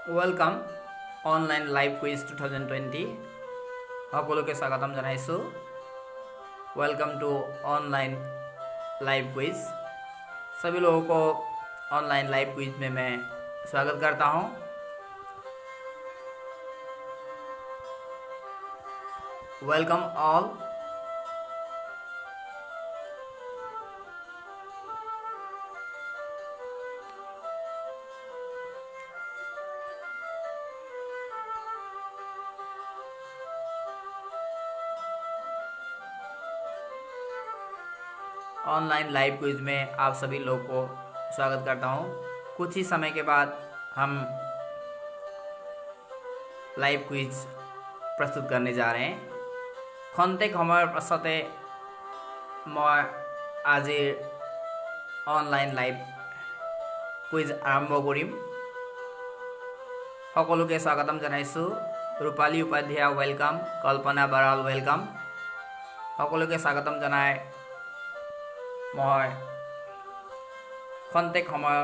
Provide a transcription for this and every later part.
Welcome online live quiz 2020 সকলোকে স্বাগতম জনাইছো। Welcome to online live quiz. सभी लोगों को ऑनलाइन लाइव क्विज में मैं स्वागत करता हूं। Welcome all. Online live quiz में आप सभी लोगों को स्वागत करता हूं। कुछ ही समय के बाद हम लाइव क्विज प्रस्तुत करने जा रहे हैं। खन्तेक समय पाछते मैं आज ऑनलाइन लाइव क्विज आरम्भ करिम। सकलोके स्वागतम जनाइছো। रूपाली उपाध्याय वेलकम, कल्पना बराल वेलकम। सकलोके स्वागतम जनाय मैं खन्तेक समय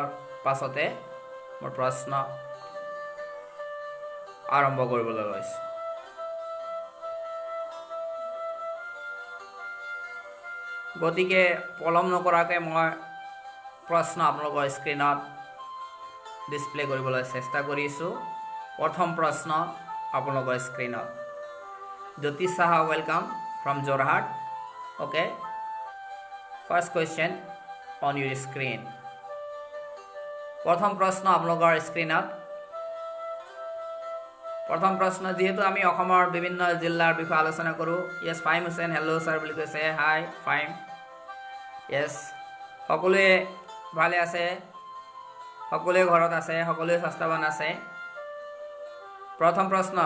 पाछते मोर प्रश्न आरम्भ কৰিবলৈ লৈছো। गतिके पलम नकराके मैं प्रश्न आपलोকৰ स्क्रीनत डिस्प्ले কৰিবলৈ চেষ্টা কৰিছো। प्रथम प्रश्न आपलोকৰ स्क्रीनत। ज्योतिष Saha welcome from Jorhat. Okay, first question on your screen. प्रथम प्रश्न आपलोকৰ स्क्रीनत। प्रथम प्रश्न जेहेतु आमी अखমৰ विभिन्न जिल्लार বিষয়ে आलोचना करूँ। यस फाइम हुसैन हेलो सर বুলি কৈছে। हाई फाइम। यस সকলোৱে ভালে আছে, সকলোৱে ঘৰত আছে, সকলোৱে স্বাস্থ্যৱান আছে। प्रथम प्रश्न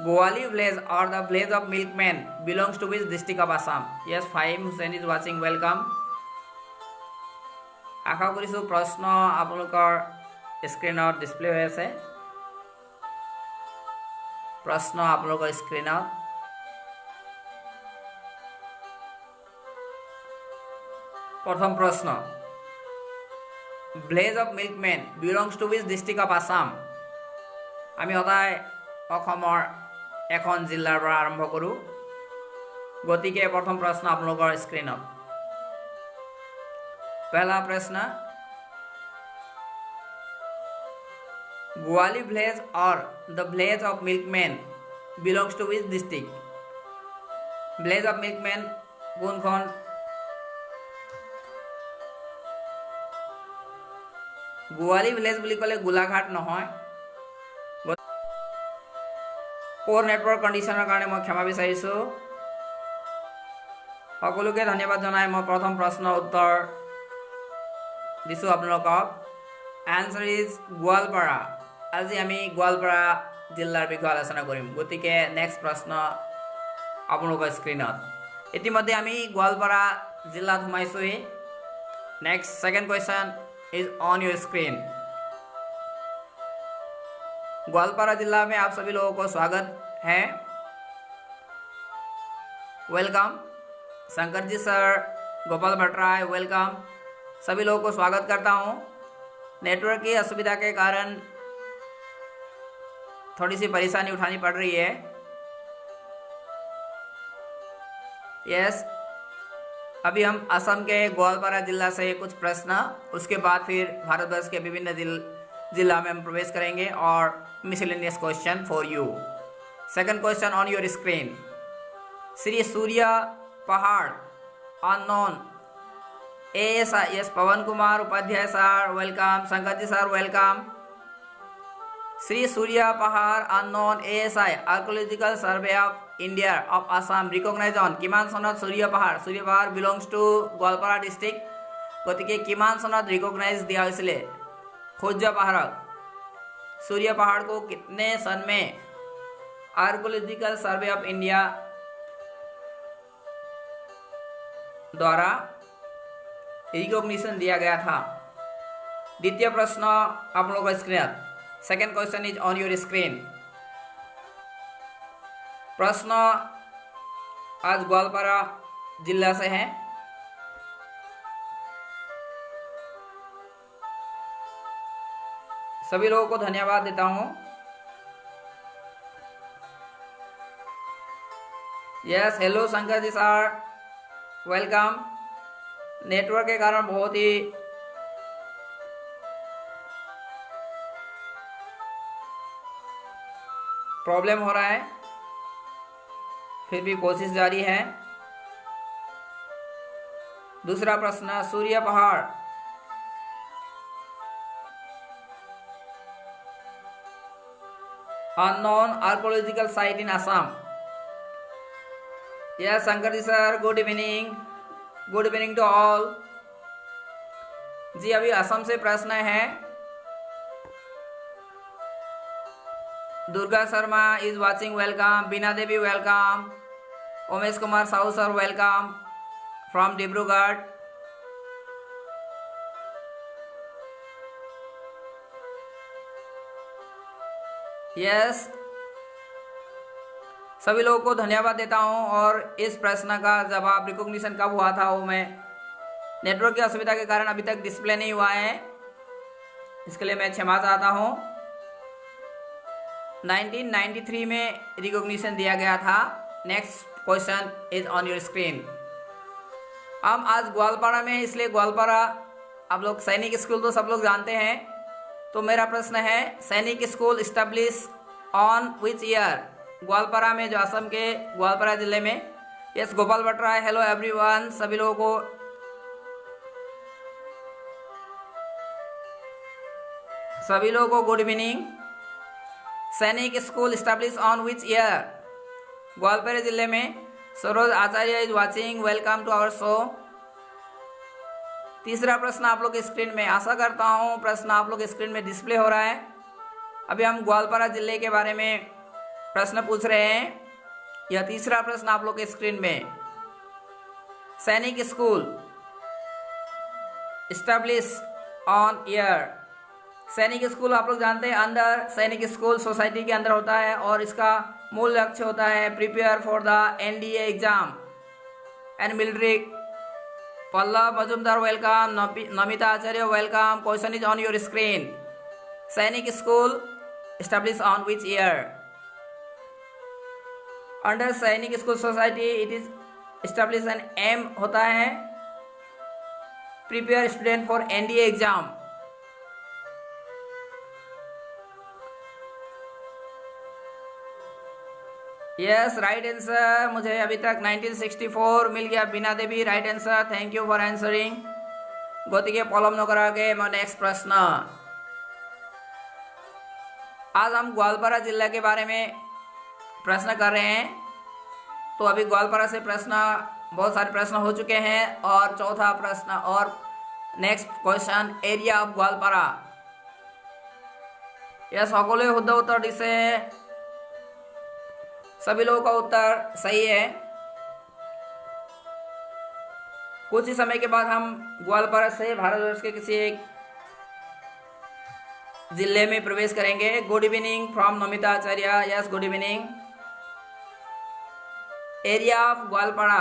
गोवाली village or the village of milkman belongs to which district of Assam? Yes, Faim Hussain is watching. Welcome. आशा करिছো प्रश्न आपलोকৰ स्क्रीनत डिस्प्ले হৈ আছে। प्रश्न आपलोকৰ स्क्रीनत। प्रथम प्रश्न village of milkman belongs to which district of Assam? आमी सदाय अखমৰ এখন जिल्लार পৰা आरम्भ करूँ। गतिके प्रथम प्रश्न आपलोকৰ स्क्रीनत। पहला प्रश्न गोवाली village or the village of milkman belongs to which district? village of milkman কোনখন? गोवाली village বুলি ক'লে গোলাঘাট নহয়। पोर नेटवर्क कंडिशनर कारण मैं क्षमा विचारिছো। सकलोके धन्यवाद जनाय मैं प्रथम प्रश्न उत्तर दिसो आपलोকক। Answer is Goalpara. आज आमी गोवालपारा जिल्लार বিষয়ে आलोचना करिम। गतिके नेक्स्ट प्रश्न आपलोকৰ स्क्रीनत। इतिमध्ये आमी गोवालपारा जिल्लात हुमाइছোহি। Next second question is on your screen. Goalpara जिला में आप सभी लोगों को स्वागत है। Welcome Shankar ji sir, Gopal Bhattarai welcome. सभी लोगों को स्वागत करता हूं। नेटवर्क की असुविधा के कारण थोड़ी सी परेशानी उठानी पड़ रही है। यस, अभी हम असम के ग्वालपारा जिला से कुछ प्रश्न, उसके बाद फिर भारतवर्ष के विभिन्न जिला में हम प्रवेश करेंगे और miscellaneous question for you. Second question on your screen. Shri Surya Pahar unknown ASI। Yes, Pawan Kumar Upadhyay sir welcome. Shankar ji sir welcome. Shri Surya Pahar unknown ASI archaeological survey of India of Assam recognize on किमान सनत सूर्य पहाड़ बिलोंग्स टू गोवालपारा डिस्ट्रिक्ट। गतिके किमान सनत रिकॉग्नाइज दिया হৈছিলে सूर्य पहाड़? सूर्य पहाड़ को कितने सन में आर्कोलॉजिकल सर्वे ऑफ इंडिया द्वारा रिकॉग्निशन दिया गया था? द्वितीय प्रश्न आप लोगों का screen. Second question is on your screen. प्रश्न आज ग्वालपारा जिला से है। सभी लोगों को धन्यवाद देता हूं। Yes, hello Shankar ji sir, welcome. Network के कारण बहुत ही प्रॉब्लम हो रहा है, फिर भी कोशिश जारी है। दूसरा प्रश्न, सूर्य पहाड़ unknown archaeological site in Assam। Yes Shankar ji sir, good evening, good evening to all. जी अभी असम से प्रश्न है। Durga Sharma is watching, welcome. Bina Devi welcome. Umesh Kumar Sahu sir welcome from Dibrugarh. Yes, सभी लोगों को धन्यवाद देता हूं। और इस प्रश्न का जवाब रिकॉग्निशन कब हुआ था वो मैं नेटवर्क की असुविधा के कारण अभी तक डिस्प्ले नहीं हुआ है, इसके लिए मैं क्षमा चाहता हूं। 1993 में रिकॉग्निशन दिया गया था। Next question is on your screen. हम आज ग्वालपाड़ा में, इसलिए ग्वालपाड़ा आप लोग सैनिक स्कूल तो सब लोग जानते हैं। तो मेरा प्रश्न है, Sainik school establish on which year? Goalpara में, जो असम के ग्वालपाड़ा जिले में। Yes, Gopal Bhattarai, hello everyone, सभी लोगों को good evening. Sainik school establish on which year? Goalpara जिले में। Saroj Acharya is watching, welcome to our show. तीसरा प्रश्न आप लोग के स्क्रीन में, आशा करता हूं प्रश्न आप लोग के स्क्रीन में डिस्प्ले हो रहा है। अभी हम ग्वालपाड़ा जिले के बारे में प्रश्न पूछ रहे हैं। यह तीसरा प्रश्न आप लोग के स्क्रीन में। सैनिक स्कूल स्टैब्लिश ऑन ईयर। सैनिक स्कूल आप लोग जानते हैं, अंडर सैनिक स्कूल सोसाइटी के अंदर होता है और इसका मूल लक्ष्य होता है prepare for the NDA exam and military. Pallav Majumdar welcome. Namita Acharya welcome. Question is on your screen. Sainik school establish on which year? Under Sainik school society it is establish एन एम होता है prepare student for NDA exam. Yes, right answer. मुझे अभी तक 1964 मिल गया। Bina Devi, right answer, thank you for answering. गति पलम नगर आगे नेक्स्ट प्रश्न। आज हम ग्वालपाड़ा जिला के बारे में प्रश्न कर रहे हैं। तो अभी ग्वालपाड़ा से प्रश्न, बहुत सारे प्रश्न हो चुके हैं और चौथा प्रश्न और next question, area of Goalpara. यह সকলে শুদ্ধ उत्तर दिसे, सभी लोगों का उत्तर सही है। कुछ ही समय के बाद हम ग्वालपाड़ा से भारतवर्ष के किसी एक जिले में प्रवेश करेंगे। Good evening from Namita Acharya. Yes, good evening. Area of Goalpara.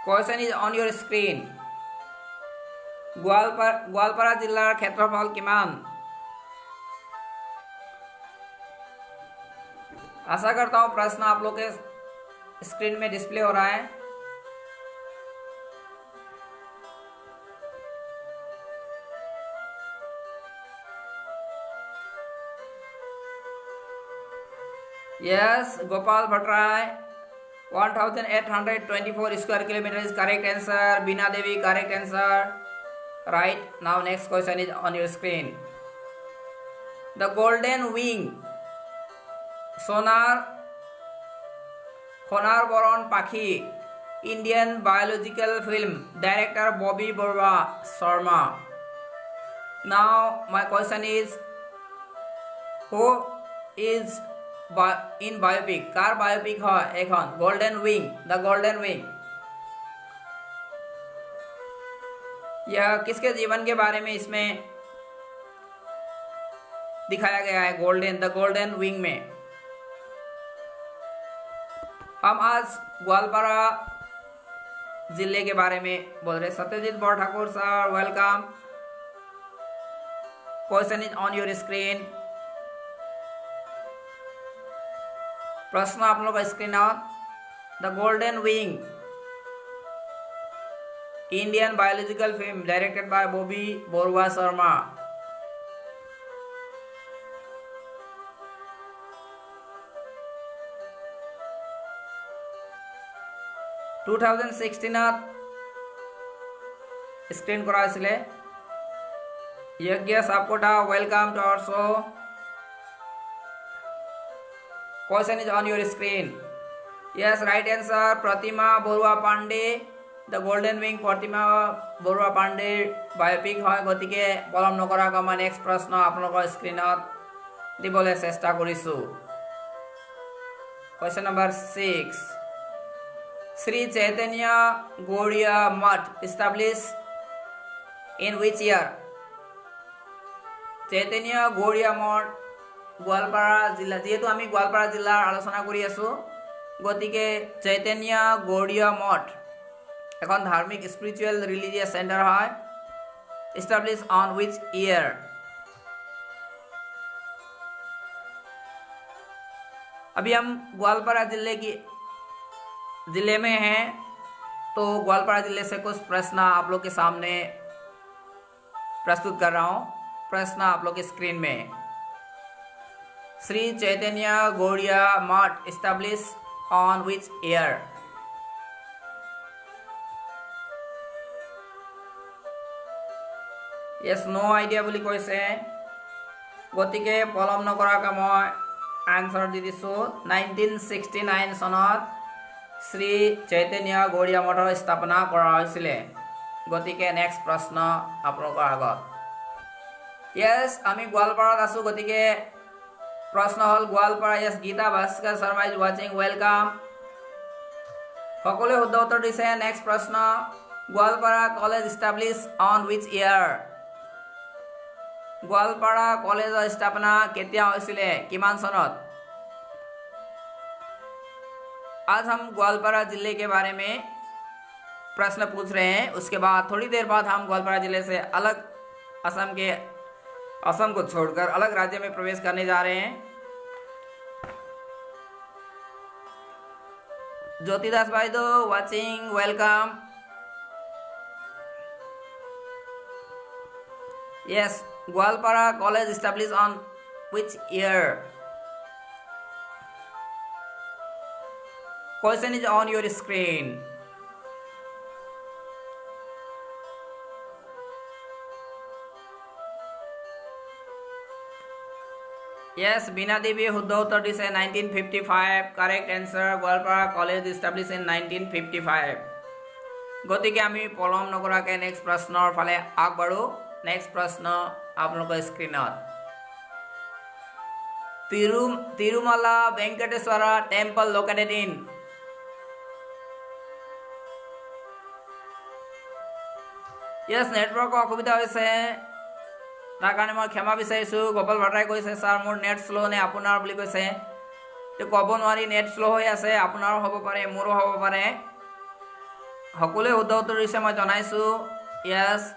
Question is on your screen. Goalpara জিলাৰ ক্ষেত্ৰফল কিমান? आशा करता हूं प्रश्न आप लोग के स्क्रीन में डिस्प्ले हो रहा है। Yes, Gopal Bhattarai 1824 square kilometre is correct answer. Bina Devi, correct answer, right. Now next question is on your screen. The Golden Wing sonar boron pakhi, Indian biological film, director Bobby Barwa Sharma. Now my question is, who is in biopic? Car biopic है एखन Golden Wing, The Golden Wing। यह किसके जीवन के बारे में इसमें दिखाया गया है? द गोल्डन विंग में। हम आज ग्वालपाड़ा जिले के बारे में बोल रहे। Satyajit Baur Thakur sir welcome. Question is on your screen. प्रश्न आप लोग screen out. The golden wing, Indian biological film directed by Bobby Baruah Sharma. To 2016 screen करा Yagya Sapkota, welcome to our show. Question is on your screen. Yes, right answer Pratima Baruah Pandey. The golden wing Pratima Baruah Pandey biopic है, गति पलम नक मैं next प्रश्न आप स्क्रीन दिबले चेष्टा करिछु। Question number 6, Shri Chaitanya Gaudiya Math establish in which year? चैतन्य गौड़िया मठ गोवालपाड़ा जिला, जेहेतु आमी गोवालपाड़ा जिलार आलोचना करि आसो, गतिके चैतन्य गौड़िया मठ एखन धार्मिक स्पिरिचुअल रिलिजियस सेंटर है, एस्टाब्लिश ऑन विच ईयर? अभी हम ग्वालपाड़ा जिले में हैं, तो ग्वालपाड़ा जिले से कुछ प्रश्न आप लोग के सामने प्रस्तुत कर रहा हूँ। प्रश्न आप लोग के स्क्रीन में। Shri Chaitanya Gaudiya Math establish on which year? Yes, no idea बोली कैसे, गतिके पलम नकराके मैं आंसर दी दिसो। 1969 सनत श्री चैतन्य गौड़िया मठर स्थापना करा होइसिले। गतिके नेक्स्ट प्रश्न आपलोকৰ आगत। यस, आमी गोवालपाड़ात आसो, गतिके प्रश्न हल Goalpara. Yes, Gita Bhaskar Sharma is watching, welcome. सकलोৱে শুদ্ধ उत्तर दिছে। नेक्स्ट प्रश्न, Goalpara college establish on which year? Goalpara कॉलेजर स्थापना केতিয়া হৈছিলে, किमान सनत? आज हम ग्वालपाड़ा जिले के बारे में प्रश्न पूछ रहे हैं। उसके बाद थोड़ी देर बाद हम ग्वालपाड़ा जिले से अलग असम को छोड़कर अलग राज्य में प्रवेश करने जा रहे हैं। ज्योतिदास भाई दो watching, welcome. Yes, Goalpara college establish on which year? Question is on your screen. Yes, Bina Devi शुद्ध उत्तर दिसे 1955। Correct answer, Goalpara college establish in 1955। गतिके आमी पलम नकराके नेक्स्ट प्रश्नर फाले आगबाढ़ो। नेक्स्ट प्रश्न आप लोगों स्क्रीनत। Tirumala Venkateswara temple located in? Yes, network असुविधा तार कारण मैं क्षमा विचारिছো। गोपाल भट्टाई कैसे सर मोर नेट स्लो ने आपनार बोली कैसे, तो कब नारी नेट स्लो हो आसे, आपनारो हब पारे मोरो हब पारे। सकलोৱে शुद्ध उत्तर दिছে मैं जनाइছো। यस,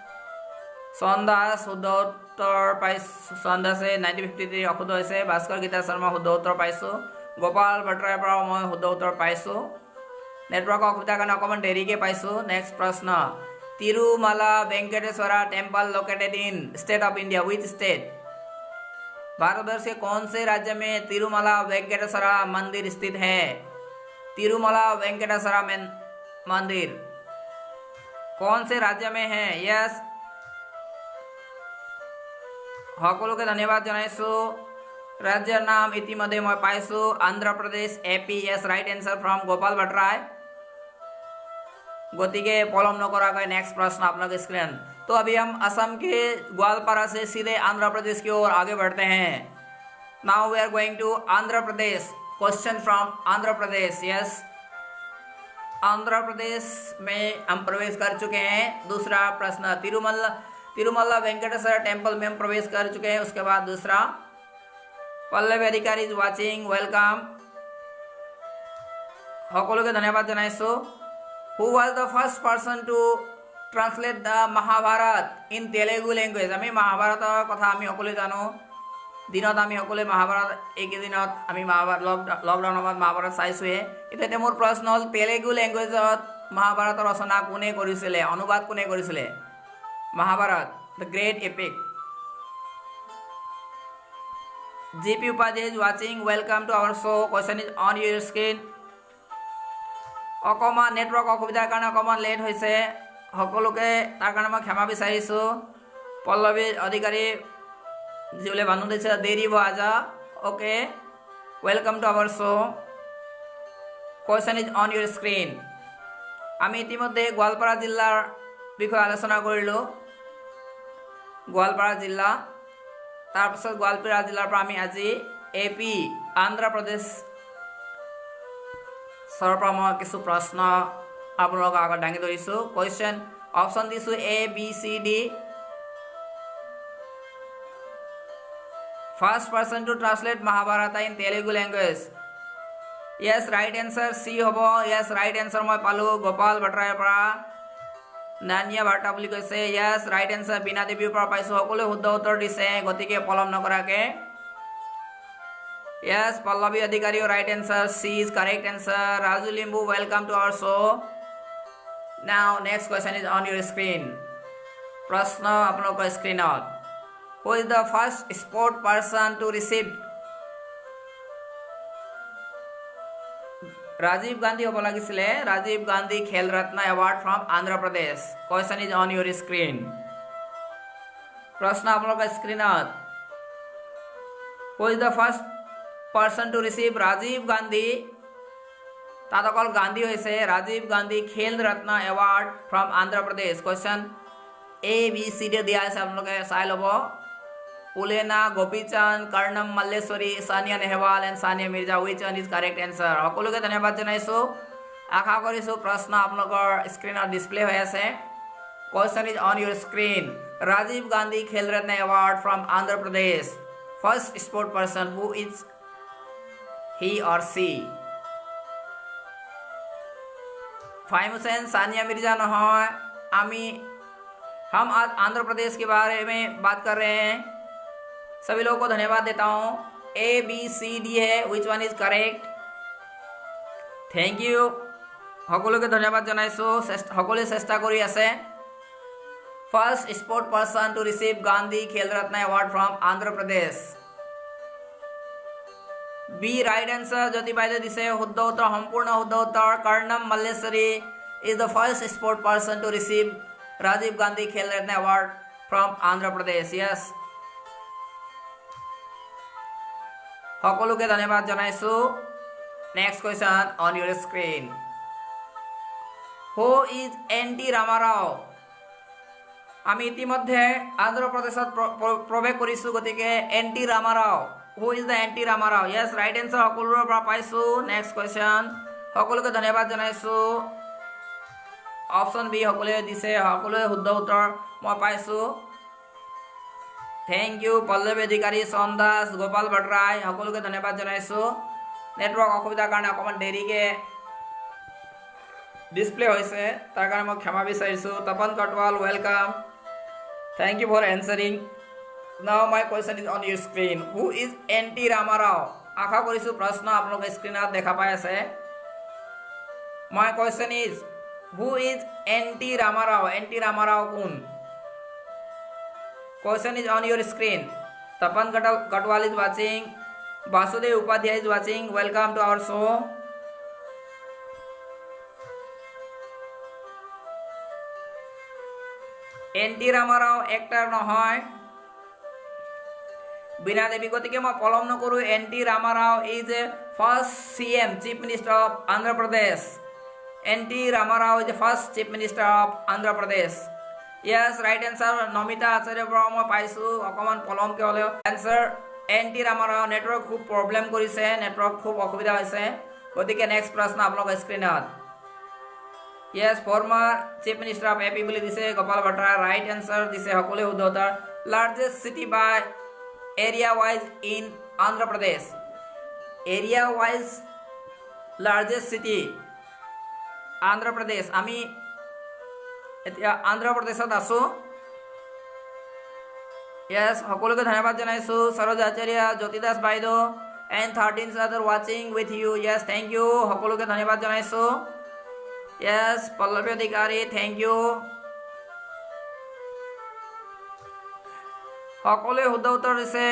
सन्दास शुद्ध उत्तर पाइছো। सन्दासे 1953 अशुद्ध হৈছে। भास्कर गीता शर्मा शुद्ध उत्तर पाइছো। गोपाल भट्टाईर পৰা मैं शुद्ध उत्तर पाइছো। नेटवर्क असुविधार कारण अकमान देरीके पाइছো। नेक्स्ट प्रश्न, Tirumala Venkateswara temple located in state of India, which state? Bharatvarsh के कौन से राज्य में तिरुमला वेंकटेश्वरा मंदिर स्थित है? तिरुमला वेंकटेश्वरा मंदिर कौन से राज्य में है? यस, সকলোকে धन्यवाद जनाइছো। राज्य नाम इतिमध्ये मैं पाइছো, Andhra Pradesh, AP. Yes, right answer from Gopal Bhattarai. गतिके पलम नकराके नेक्स्ट प्रश्न आप लोग स्क्रीन। तो अभी हम असम के ग्वालपाड़ा से सीधे आंध्र प्रदेश की ओर आगे बढ़ते हैं। Now we are going to Andhra Pradesh. Question from Andhra Pradesh. Yes, Andhra Pradesh में हम प्रवेश कर चुके हैं। दूसरा प्रश्न, तिरुमला वेंकटेश्वर टेम्पल में हम प्रवेश कर चुके हैं। उसके बाद दूसरा, पल्लवी अधिकारी इज वाचिंग, वेलकम। सकलोকে धन्यवाद जनाइছো। Who was the first person to translate the Mahabharata in Telugu language. আমি মহাভাৰতৰ কথা আমি সকলোৱে জানো, দিনত আমি সকলোৱে মহাভাৰত এইকেইদিনত আমি লকডাউনৰ সময়ত মহাভাৰত চাইছোঁহে। এতিয়া মোৰ প্ৰশ্ন হ'ল তেলেগু লেংগুৱেজত মহাভাৰতৰ ৰচনা কোনে কৰিছিলে, অনুবাদ কোনে কৰিছিলে? Mahabharata the great epic. GP Upadhyay is watching. Welcome to our show. Question is on your screen. অকণমান নেটৱৰ্ক অসুবিধাৰ কাৰণে অকণমান লেট হৈছে, সকলোকে তাৰ কাৰণে মই ক্ষমা বিচাৰিছোঁ। পল্লৱী অধিকাৰী যিবোলে মানুহ দিছে দেৰি হ'ব আজা। Okay, welcome to our show'. Question is on your screen. আমি ইতিমধ্যে গোৱালপাৰা জিলাৰ বিষয়ে আলোচনা কৰিলোঁ। গোৱালপাৰা জিলা, তাৰপিছত গোৱালপাৰা জিলাৰ পৰা আমি আজি AP অন্ধ্ৰপ্ৰদেশৰ পৰা মই কিছু প্ৰশ্ন আপোনালোকৰ আগত দাঙি ধৰিছোঁ। কুৱেশ্যন অপশ্যন দিছোঁ ABCD। First person to translate Mahabharata in Telugu language. Yes, right answer C হ'ব। য়েছ, ৰাইট এনচাৰ মই পালোঁ গোপাল ভট্টাচাৰ্যৰ পৰা। নানিয়া ভাৰ্তা বুলি কৈছে। য়েছ, ৰাইট এনচাৰ বীণা দেৱীৰ পৰা পাইছোঁ। সকলোৱে শুদ্ধ উত্তৰ দিছে, গতিকে পলম নকৰাকৈ। য়েছ, পল্লৱী অধিকাৰীও right answer C is correct answer. Raju Limbu, welcome to our show'. Now next question is on your screen. প্ৰশ্ন আপোনালোকৰ স্ক্ৰীনত। Who is the first sport person to receive? Rajiv Gandhi হ'ব লাগিছিলে। Rajiv Gandhi Khel Ratna award from Andhra Pradesh. Question is on your screen. প্ৰশ্ন আপোনালোকৰ স্ক্ৰীনত। Who is the first person to receive? Rajiv Gandhi, তাত অকল গান্ধী হৈছে। Rajiv Gandhi Khel Ratna award from Andhra Pradesh. Question ABCD দিয়া আছে, আপোনালোকে চাই ল'ব। উলেনা, Gopichand, Karnam Malleswari, Saina Nehwal and Sania Mirza. Which one is correct answer? সকলোকে ধন্যবাদ জনাইছোঁ। আশা কৰিছোঁ প্ৰশ্ন আপোনালোকৰ স্ক্ৰীনত ডিছপ্লে হৈ আছে। Question is on your screen. Rajiv Gandhi Khel Ratna award from Andhra Pradesh. First sport person, who is he or she? Fahim Hussain, Sania Mirza নহয়। हम आज आंध्र प्रदेश के बारे में बात कर रहे हैं। सभी लोगों को धन्यवाद देता हूँ। ABCD है, which one is correct? Thank you. সকলোকে ধন্যবাদ জনাইছোঁ, সকলোৱে চেষ্টা কৰি আছে। First sport person to receive Gandhi Khel Ratna award from Andhra Pradesh. B right answer Jyoti বাইদেউ দিছে শুদ্ধ উত্তৰ, সম্পূৰ্ণ শুদ্ধ উত্তৰ। Karnam Malleswari is the first sport person to receive Rajiv Gandhi Khel Ratna award from Andhra Pradesh. Yes, সকলোকে ধন্যবাদ জনাইছোঁ। Next question on your screen. Who is NT Rama Rao? আমি ইতিমধ্যে অন্ধ্ৰপ্ৰদেশত প্ৰৱেশ কৰিছোঁ, গতিকে NT Rama Rao. Who is the NT Rama Rao? Yes, right answer সকলোৰে পৰা পাইছোঁ। নেক্সট কুৱেশ্যন, সকলোকে ধন্যবাদ জনাইছোঁ। অপশ্যন বি সকলোৱে দিছে, সকলোৱে শুদ্ধ উত্তৰ মই পাইছোঁ। Thank U. পল্লৱী অধিকাৰী, চন্দাস, গোপাল ভট্টৰায়, সকলোকে ধন্যবাদ জনাইছোঁ। নেটৱৰ্ক অসুবিধাৰ কাৰণে অকণমান দেৰিকৈ ডিছপ্লে হৈছে, তাৰ কাৰণে মই ক্ষমা বিচাৰিছোঁ। Tapan কটৱাল, welcome. Thank you for answering. নাও মাই question is on your screen. Who is NT Rama Rao? আশা কৰিছোঁ প্ৰশ্ন আপোনালোকে স্ক্ৰীণত দেখা পাই আছে। মাই question is who is NT Rama Rao? NT Rama Rao কোন? Question is on your screen. Tapan কটৱাল is ৱাচিং। বাসুদেৱ উপাধ্যায় ইজ ৱাচিং। Welcome to our show'. NT Rama Rao এক্টাৰ নহয়, বীণা দেৱী। গতিকে মই পলম নকৰোঁ। NT Rama Rao is a first CM, chief minister of Andhra Pradesh. NT Rama Rao is a first chief minister of Andhra Pradesh. Yes, right answer Namita আচাৰ্যৰ পৰা মই পাইছোঁ, অকণমান পলমকৈ হ'লেও। Answer NT Rama Rao. নেটৱৰ্ক খুব প্ৰব্লেম কৰিছে, নেটৱৰ্ক খুব অসুবিধা হৈছে, গতিকে নেক্সট প্ৰশ্ন আপোনালোকৰ স্ক্ৰীণত। Yes, former chief minister of AP বুলি দিছে গোপাল ভট্টৰায়। ৰাইট এনচাৰ দিছে সকলোৱে শুদ্ধ উত্তৰ। Largest city by area wise in Andhra Pradesh. Area wise largest city Andhra Pradesh. আমি এতিয়া আন্ধ্ৰ প্ৰদেশত আছো। Yes, সকলোকে ধন্যবাদ জানাইছো। সৰোজ আচাৰ্য, জ্যোতি দাস বাইদেউ and 13 other watching with you. Yes, thank you. সকলোকে ধন্যবাদ জানাইছো। Yes, পল্লৱী অধিকাৰী, thank you. সকলোৱে শুদ্ধ উত্তৰ দিছে।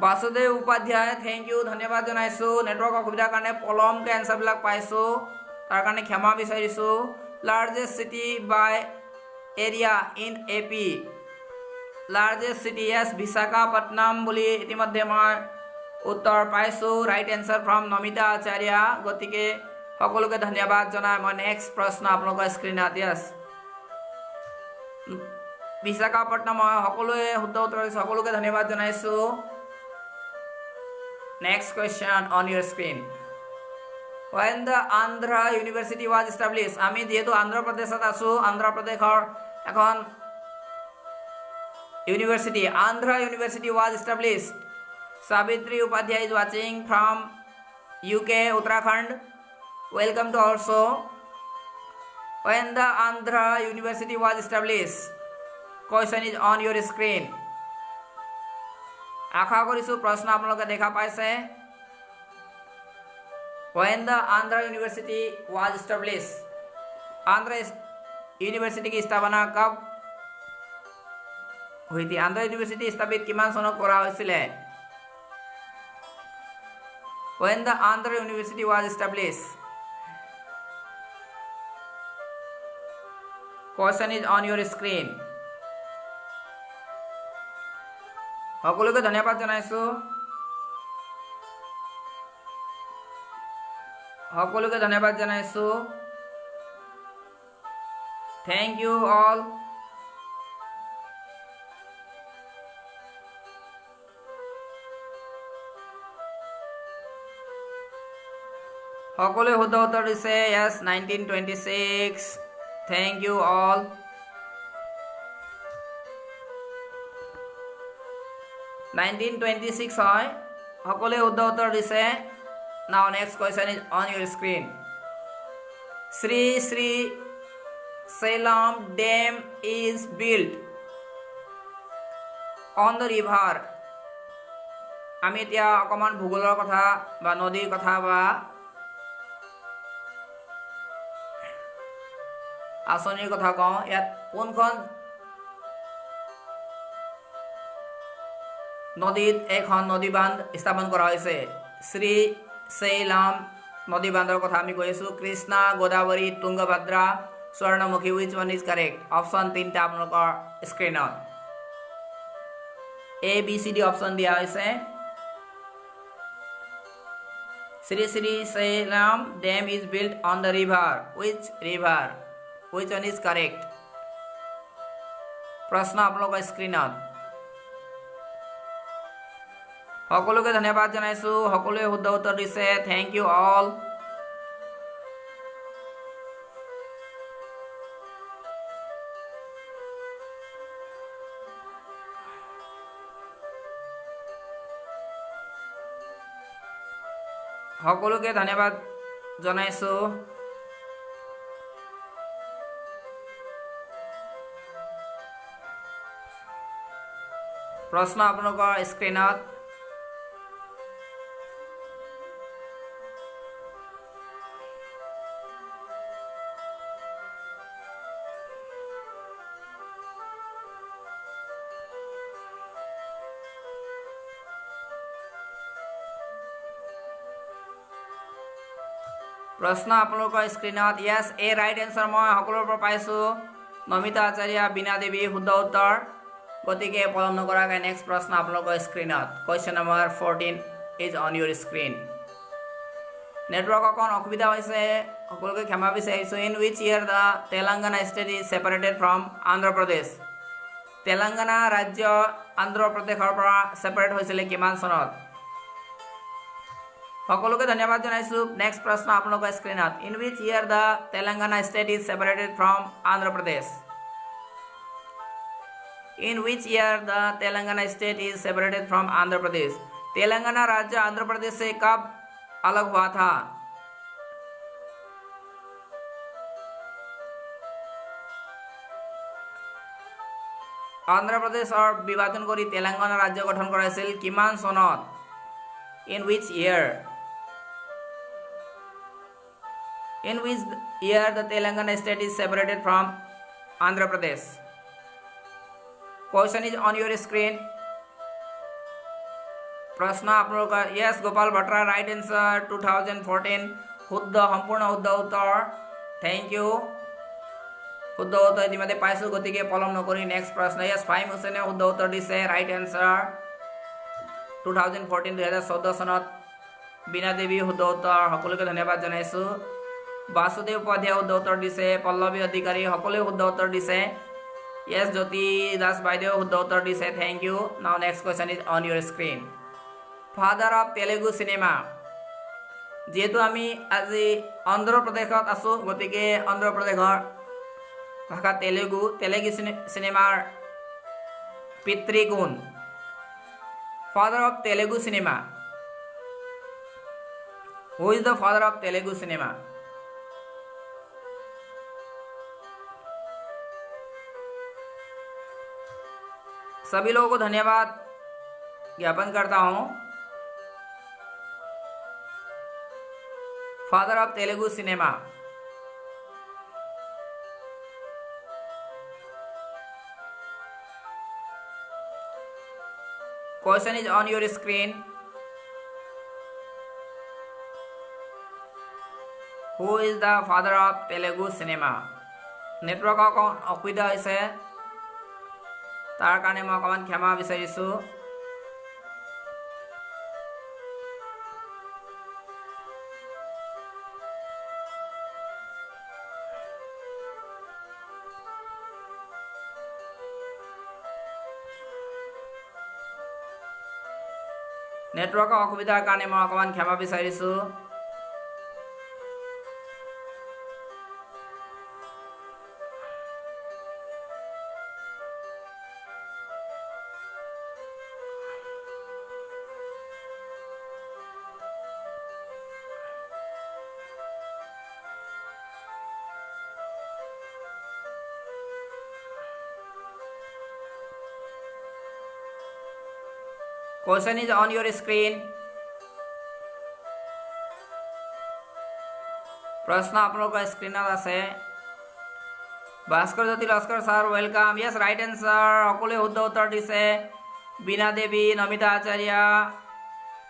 বাসুদেৱ উপাধ্যায়, থেংক ইউ, ধন্যবাদ জনাইছো। নেটৱৰ্ক অসুবিধাৰ কাৰণে পলমকৈ এনচাৰবিলাক পাইছোঁ, তাৰ কাৰণে ক্ষমা বিচাৰিছোঁ। Largest city by area in AP, largest city, yes, Visakhapatnam বুলি ইতিমধ্যে মই উত্তৰ পাইছোঁ। Right answer from Namita Acharya. গতিকে সকলোকে ধন্যবাদ জনাই মই নেক্সট প্ৰশ্ন আপোনালোকৰ স্ক্ৰীণত, য়েছ, বিশাখাপট্টনম, মই সকলোৱে শুদ্ধ উত্তৰ দিছোঁ, সকলোকে ধন্যবাদ জনাইছোঁ। Next question on your screen. When the Andhra University was established, আমি যেহেতু আন্ধ্ৰ প্ৰদেশত আছো, আন্ধ্ৰ প্ৰদেশৰ এখন university, Andhra University was established. Savitri Upadhyay is watching from UK, Uttarakhand. Welcome to our show. When the Andhra University was established, question is on your screen. আশা কৰিছোঁ প্ৰশ্ন আপোনালোকে দেখা পাইছে। When the Andhra University was established, Andhra university की स्थापना कब हुई थी? आंध्र यूनिवर्सिटी स्थापित किमान सनत কৰা হৈছিলে? When the Andhra University was established, question is on your screen. সকলোকে ধন্যবাদ জনাইছো। সকলোকে ধন্যবাদ জনাইছো। Thank you all. সকলোৱে শুদ্ধ উত্তৰ দিছে। য়েছ, 1926। Thank you all. হয়, সকলোৱে শুদ্ধ উত্তৰ দিছে। Now next question is on your screen. Sri Sri Salem Dam is built on the river. আমি এতিয়া অকমান ভূগোলৰ কথা বা নদীৰ কথা বা আঁচনিৰ কথা কওঁ। ইয়াত কোনখন নদীত এখন নদী বান্ধ স্থাপন কৰা হৈছে? শ্ৰী চেইলাম নদী বান্ধৰ কথা আমি কৈ আছোঁ। Krishna, Godavari, Tungabhadra, Swarnamukhi, which one is correct? Option 3টা আপোনালোকৰ স্ক্ৰীণত ABCD অপশ্যন দিয়া হৈছে। Sri Srisailam dam is built on the river, which river? Which one is correct? প্ৰশ্ন আপোনালোকৰ স্ক্ৰীণত। সকলোকে ধন্যবাদ জনাইছো। সকলোৱে শুদ্ধ উত্তৰ দিছে। Thank you all. সকলোকে ধন্যবাদ জনাইছো। প্ৰশ্ন আপোনালোকৰ স্ক্ৰীণত। প্ৰশ্ন আপোনালোকৰ স্ক্ৰীণত। য়েছ, এ ৰাইট এনচাৰ মই সকলোৰে পৰা পাইছোঁ। নমিতা আচাৰ্য, বীণা দেৱী, শুদ্ধ উত্তৰ। গতিকে পলম নকৰাকৈ নেক্সট প্ৰশ্ন আপোনালোকৰ স্ক্ৰীণত। Question number 14 is on your screen. Network অকণ অসুবিধা হৈছে, সকলোকে ক্ষমা বিচাৰিছোঁ। In which year the Telangana state is separated from Andhra Pradesh? Telangana ৰাজ্য আন্ধ্ৰ প্ৰদেশৰ পৰা ছেপাৰেট হৈছিলে কিমান চনত? সকলোকে ধন্যবাদ জনাইছোঁ। নেক্সট প্ৰশ্ন আপোনালোকৰ স্ক্ৰীণত। In which year the Telangana state is separated from Andhra Pradesh? In which year the Telangana state is separated from Andhra Pradesh? Telangana राज्य आंध्र प्रदेश से कब अलग हुआ था? आंध्र प्रदेशर विभाजन कर तेलेंगाना राज्य गठन कराइছিল किमान सनत इन which year the Telangana state is separated from Andhra Pradesh? Question is on your screen. प्रश्न आप लोगों का यस गोपाल भट्टरा राइट आंसर 2014 শুদ্ধ সম্পূৰ্ণ শুদ্ধ উত্তৰ थैंक यू শুদ্ধ উত্তৰ ইতিমধ্যে পাইছো গতিকে পলম নকৰি নেক্সট প্ৰশ্ন यस ফাইম হুসেনে শুদ্ধ উত্তৰ দিছে ৰাইট আনসাৰ 2014 2014 চনত বিনা দেৱী শুদ্ধ উত্তৰ সকলোকে ধন্যবাদ জনাইছো বাসুদেৱ উপাধ্যায় শুদ্ধ উত্তৰ দিছে পল্লৱী অধিকাৰী সকলোৱে শুদ্ধ উত্তৰ দিছে यस জ্যোতি দাস বাইদেউ শুদ্ধ উত্তৰ দিছে थैंक यू নাও next question is on your screen father of Telugu cinema যেহেতু আমি আজি অন্ধ্ৰ প্ৰদেশত আছো গতিকে অন্ধ্ৰ প্ৰদেশৰ ভাষা তেলেগু সিনেমাৰ পিতৃ কোন father of Telugu cinema who is the father of Telugu cinema सभी लोगों को धन्यवाद ज्ञापन करता हूं father of Telugu cinema question is on your screen who is the father of Telugu cinema network असुविधा হৈছে तार कारण मैं अकमान क्षमा विचारिছো नेटवर्क असुविधार कारण मैं अकमान क्षमा विचारिছো question is on your screen प्रश्न आप लोग का स्क्रीन আছে Bhaskar Jyoti Laskar sir welcome yes right answer সকলে শুদ্ধ উত্তৰ দিছে बीना देवी नमिता आचार्य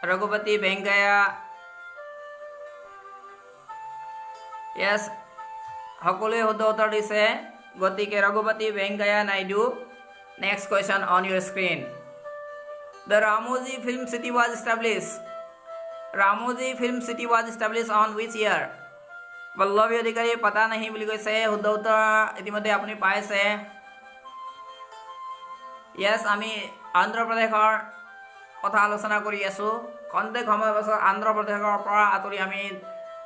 रघुपति वेंकैया यस সকলে শুদ্ধ উত্তৰ দিছে গতিকে Raghupati Venkaiah Naidu next question on your screen The Ramoji Film City was established. Ramoji Film City was established on which year? Pallavi अधिकारी पता नहीं বুলি কৈছে শুদ্ধ উত্তৰ ইতিমধ্যে আপুনি পাইছে यस আমি আন্ধ্ৰ প্ৰদেশৰ কথা আলোচনা কৰি আছো খন্তেক সময় পাছত আন্ধ্ৰ প্ৰদেশৰ পৰা আতৰি আমি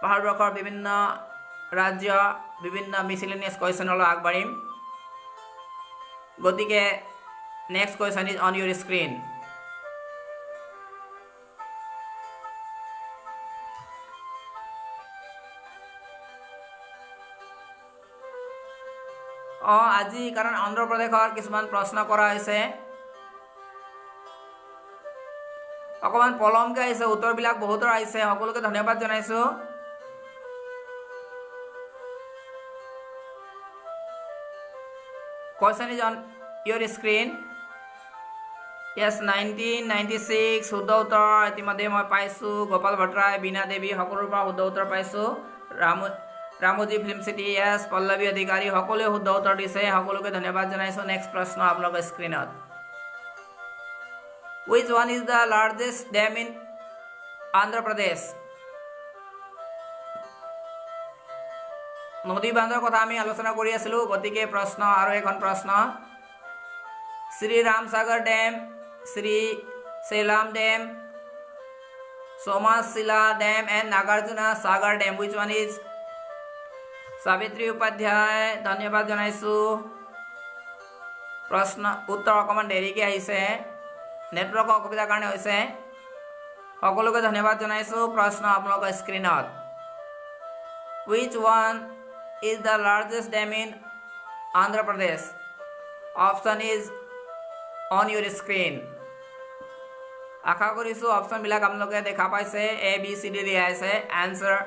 ভাৰতবৰ্ষৰ বিভিন্ন ৰাজ্য বিভিন্ন মিসেলেনিয়াস কোৱেশ্চনলৈ আগবাঢ়িম গতিকে next question is on your screen আজি कारण आंध्र प्रदेशर किछुमान प्रश्न करा হৈছে অকমান পলমকে আহিছে উত্তৰ বিলাক বহুতৰ আহিছে সকলোকে ধন্যবাদ জনাইছো question is on your screen yes 1996 শুদ্ধ উত্তৰ ইতিমধ্যে মই পাইছো গোপাল ভট্টৰাই बीना देवी সকলোৰ পৰা শুদ্ধ উত্তৰ পাইছো Ramoji film city yes Pallavi अधिकारी সকলে শুদ্ধ উত্তৰ দিছে সকলোকে ধন্যবাদ জনাইছো নেক্সট প্ৰশ্ন আপোনালোকৰ স্ক্ৰীনত Which one is the largest dam in Andhra Pradesh নদী বান্ধৰ কথা আমি আলোচনা কৰি আছিলো গতিকে প্ৰশ্ন আৰু এখন প্ৰশ্ন Sri Ramsagar dam Sri Sailam dam Somasila dam and Nagarjuna Sagar dam which one is Savitri Upadhyay धन्यवाद जनाइছো प्रश्न उत्तर अकमान देरीके आइছে नेटवर्क असुविधार कारण হৈছে সকলোকে ধন্যবাদ জনাইছো प्रश्न আপোনালোকৰ স্ক্ৰীনত Which one is the largest dam in Andhra Pradesh? Option is on your screen. আশা কৰিছোঁ অপশ্যনবিলাক আপোনালোকে দেখা পাইছে, এ বি চি ডি দিয়া আছে answer.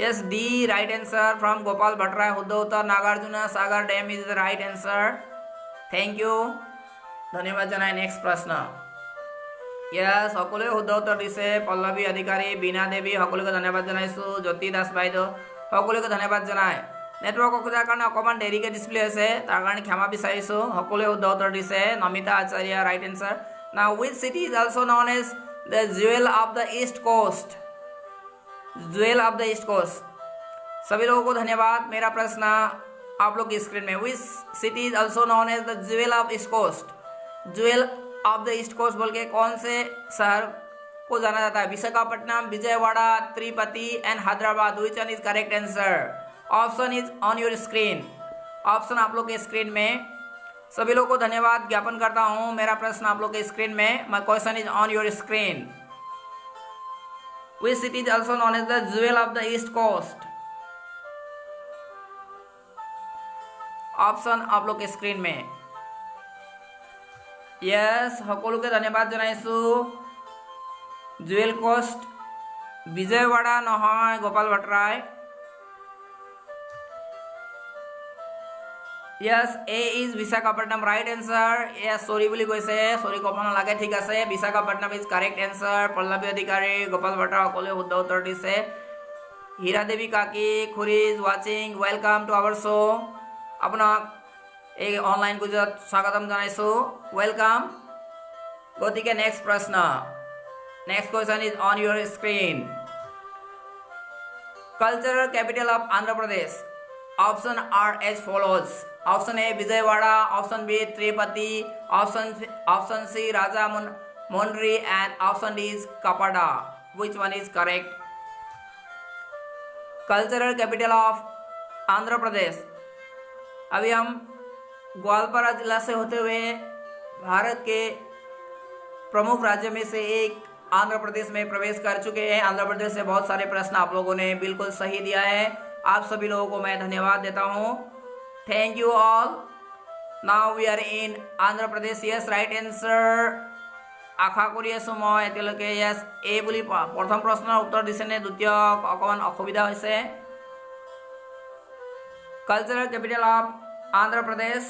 Yes, D right answer from Gopal Bhatrai, শুদ্ধ উত্তৰ নাগাৰ্জুনা সাগৰ dam is the right answer. Thank you, ধন্যবাদ জনাই নেক্সট প্ৰশ্ন। Yes, সকলোৱে শুদ্ধ উত্তৰ দিছে। পল্লৱী অধিকাৰী, বীণা দেৱী, সকলোকে ধন্যবাদ জনাইছোঁ। জ্যোতি দাস বাইদেউ, সকলোকে ধন্যবাদ জনাই। নেটৱৰ্ক অসুবিধাৰ কাৰণে অকণমান দেৰিকৈ ডিছপ্লে হৈছে, তাৰ কাৰণে ক্ষমা বিচাৰিছোঁ। সকলোৱে শুদ্ধ উত্তৰ দিছে। Namita Acharya right answer. Now which city is also known as the jewel of the east coast? Jewel of the east coast. सभी लोगों को धन्यवाद। मेरा प्रश्न आप लोग की स्क्रीन में, which city is also known as the jewel of east coast? Jewel of the east coast बोल के कौन से शहर को जाना जाता है? Visakhapatnam, Vijayawada, Tirupati and Hyderabad. Which one is correct answer? Option is on your screen. Option आप लोग के स्क्रीन में। सभी लोगों को धन्यवाद ज्ञापन करता हूँ। मेरा प्रश्न आप लोग के स्क्रीन में, my question is on your screen. Which city is also known as the jewel of the east coast? Option आप लोग के स्क्रीन में। यस, সকলোকে ধন্যবাদ জনাইছোঁ। জুৱেল কোষ্ট বিজয়ৱাড়া নহয়, Gopal Bhattarai. Yes, A is Visakhapatnam right answer. Yes, sorry বুলি কৈছে, সৰি ক'ব নালাগে, ঠিক আছে। Visakhapatnam is correct answer. Pallavi অধিকাৰী, গোপাল ভট্ট সকলোৱে শুদ্ধ উত্তৰ দিছে। হীৰা দেৱী কাকি, খুৰী ইজ ৱাচিং, ৱেলকাম টু আৱাৰ শ্ব'। আপোনাক এই অনলাইন কুইজত স্বাগতম জনাইছোঁ, ৱেলকাম। গতিকে নেক্সট প্ৰশ্ন, next question is on your screen. Cultural capital of Andhra Pradesh. Option are as follows. Option A Vijayawada, option B Tirupati, option C Rajahmundry and option D is कपाडा। Which one is correct? Cultural capital of Andhra Pradesh. अभी हम ग्वालपारा जिला से होते हुए भारत के प्रमुख राज्यों में से एक आंध्र प्रदेश में प्रवेश कर चुके हैं। आंध्र प्रदेश से बहुत सारे प्रश्न आप लोगों ने बिल्कुल सही दिया है। आप सभी लोगों को मैं धन्यवाद देता हूँ। Thank you all. Now we are in Andhra Pradesh. Yes, right answer. आशा কৰি আছোঁ মই এতিয়ালৈকে য়েছ এ বুলি প্ৰথম প্ৰশ্নৰ উত্তৰ দিছে নে দ্বিতীয় অকণমান অসুবিধা হৈছে। Cultural capital of Andhra Pradesh.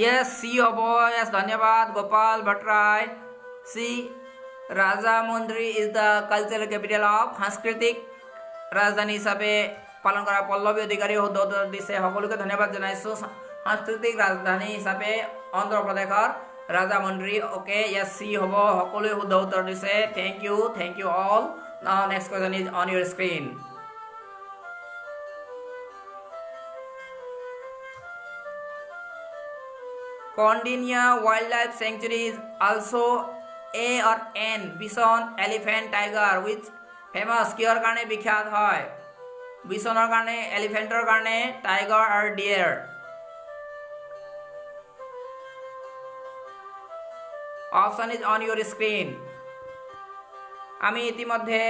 Yes, C হ'ব। यस, धन्यवाद Gopal Bhattarai. C Rajahmundry is the cultural capital of. সাংস্কৃতিক ৰাজধানী হিচাপে পালন কৰা পল্লৱী অধিকাৰী শুদ্ধ উত্তৰ দিছে। সকলোকে ধন্যবাদ জনাইছোঁ। সাংস্কৃতিক ৰাজধানী হিচাপে অন্ধ্ৰপ্ৰদেশৰ ৰাজামুন্দ্ৰী। অ'কে, য়েছ, চি হ'ব। সকলোৱে শুদ্ধ উত্তৰ দিছে। Thank you all. Now next question is on your screen. Kaundinya wildlife sanctuary is also a or an bison elephant tiger which famous किहर कारणे विख्यात है? बिसनर कारणे, एलिफेंटर कारणे, tiger or deer. Option is on your screen. आमी इतिमध्ये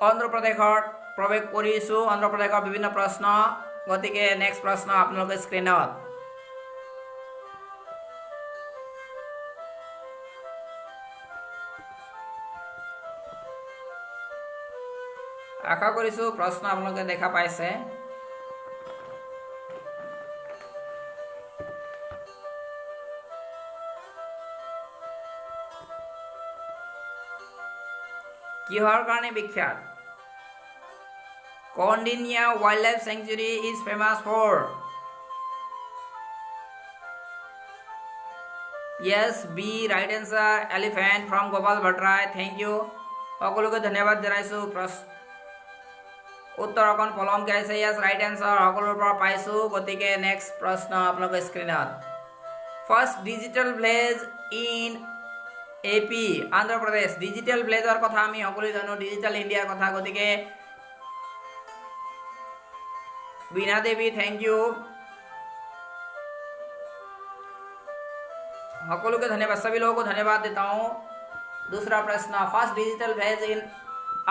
आंध्र प्रदेशत प्रवेश কৰিছোঁ। आंध्र प्रदेशৰ বিভিন্ন प्रश्न। গতিকে নেক্সট प्रश्न আপোনালোকৰ স্ক্ৰীনত। আশা কৰিছোঁ প্ৰশ্ন আপোনালোকে দেখা পাইছে। কিহৰ কাৰণে বিখ্যাত? Kaundinya wildlife sanctuary is famous for. Yes, B right answer, elephant from Gopal Bhattarai. Thank you. সকলোকে ধন্যবাদ জনাইছোঁ। उत्तर अकन पलम के आइছে। यस, राइट आंसर সকলোৰ পৰা পাইছোঁ। গতিকে নেক্সট প্ৰশ্ন আপোনালোকৰ স্ক্ৰীনত। First digital village in AP Andhra Pradesh. Digital ভিলেজৰ কথা আমি সকলোৱে জানো, ডিজিটেল ইণ্ডিয়াৰ কথা। গতিকে বীণা দেৱী, থেংক ইউ। সকলোকে ধন্যবাদ, सभी लोगों को धन्यवाद देता हूँ। दूसरा प्रश्न, first digital village in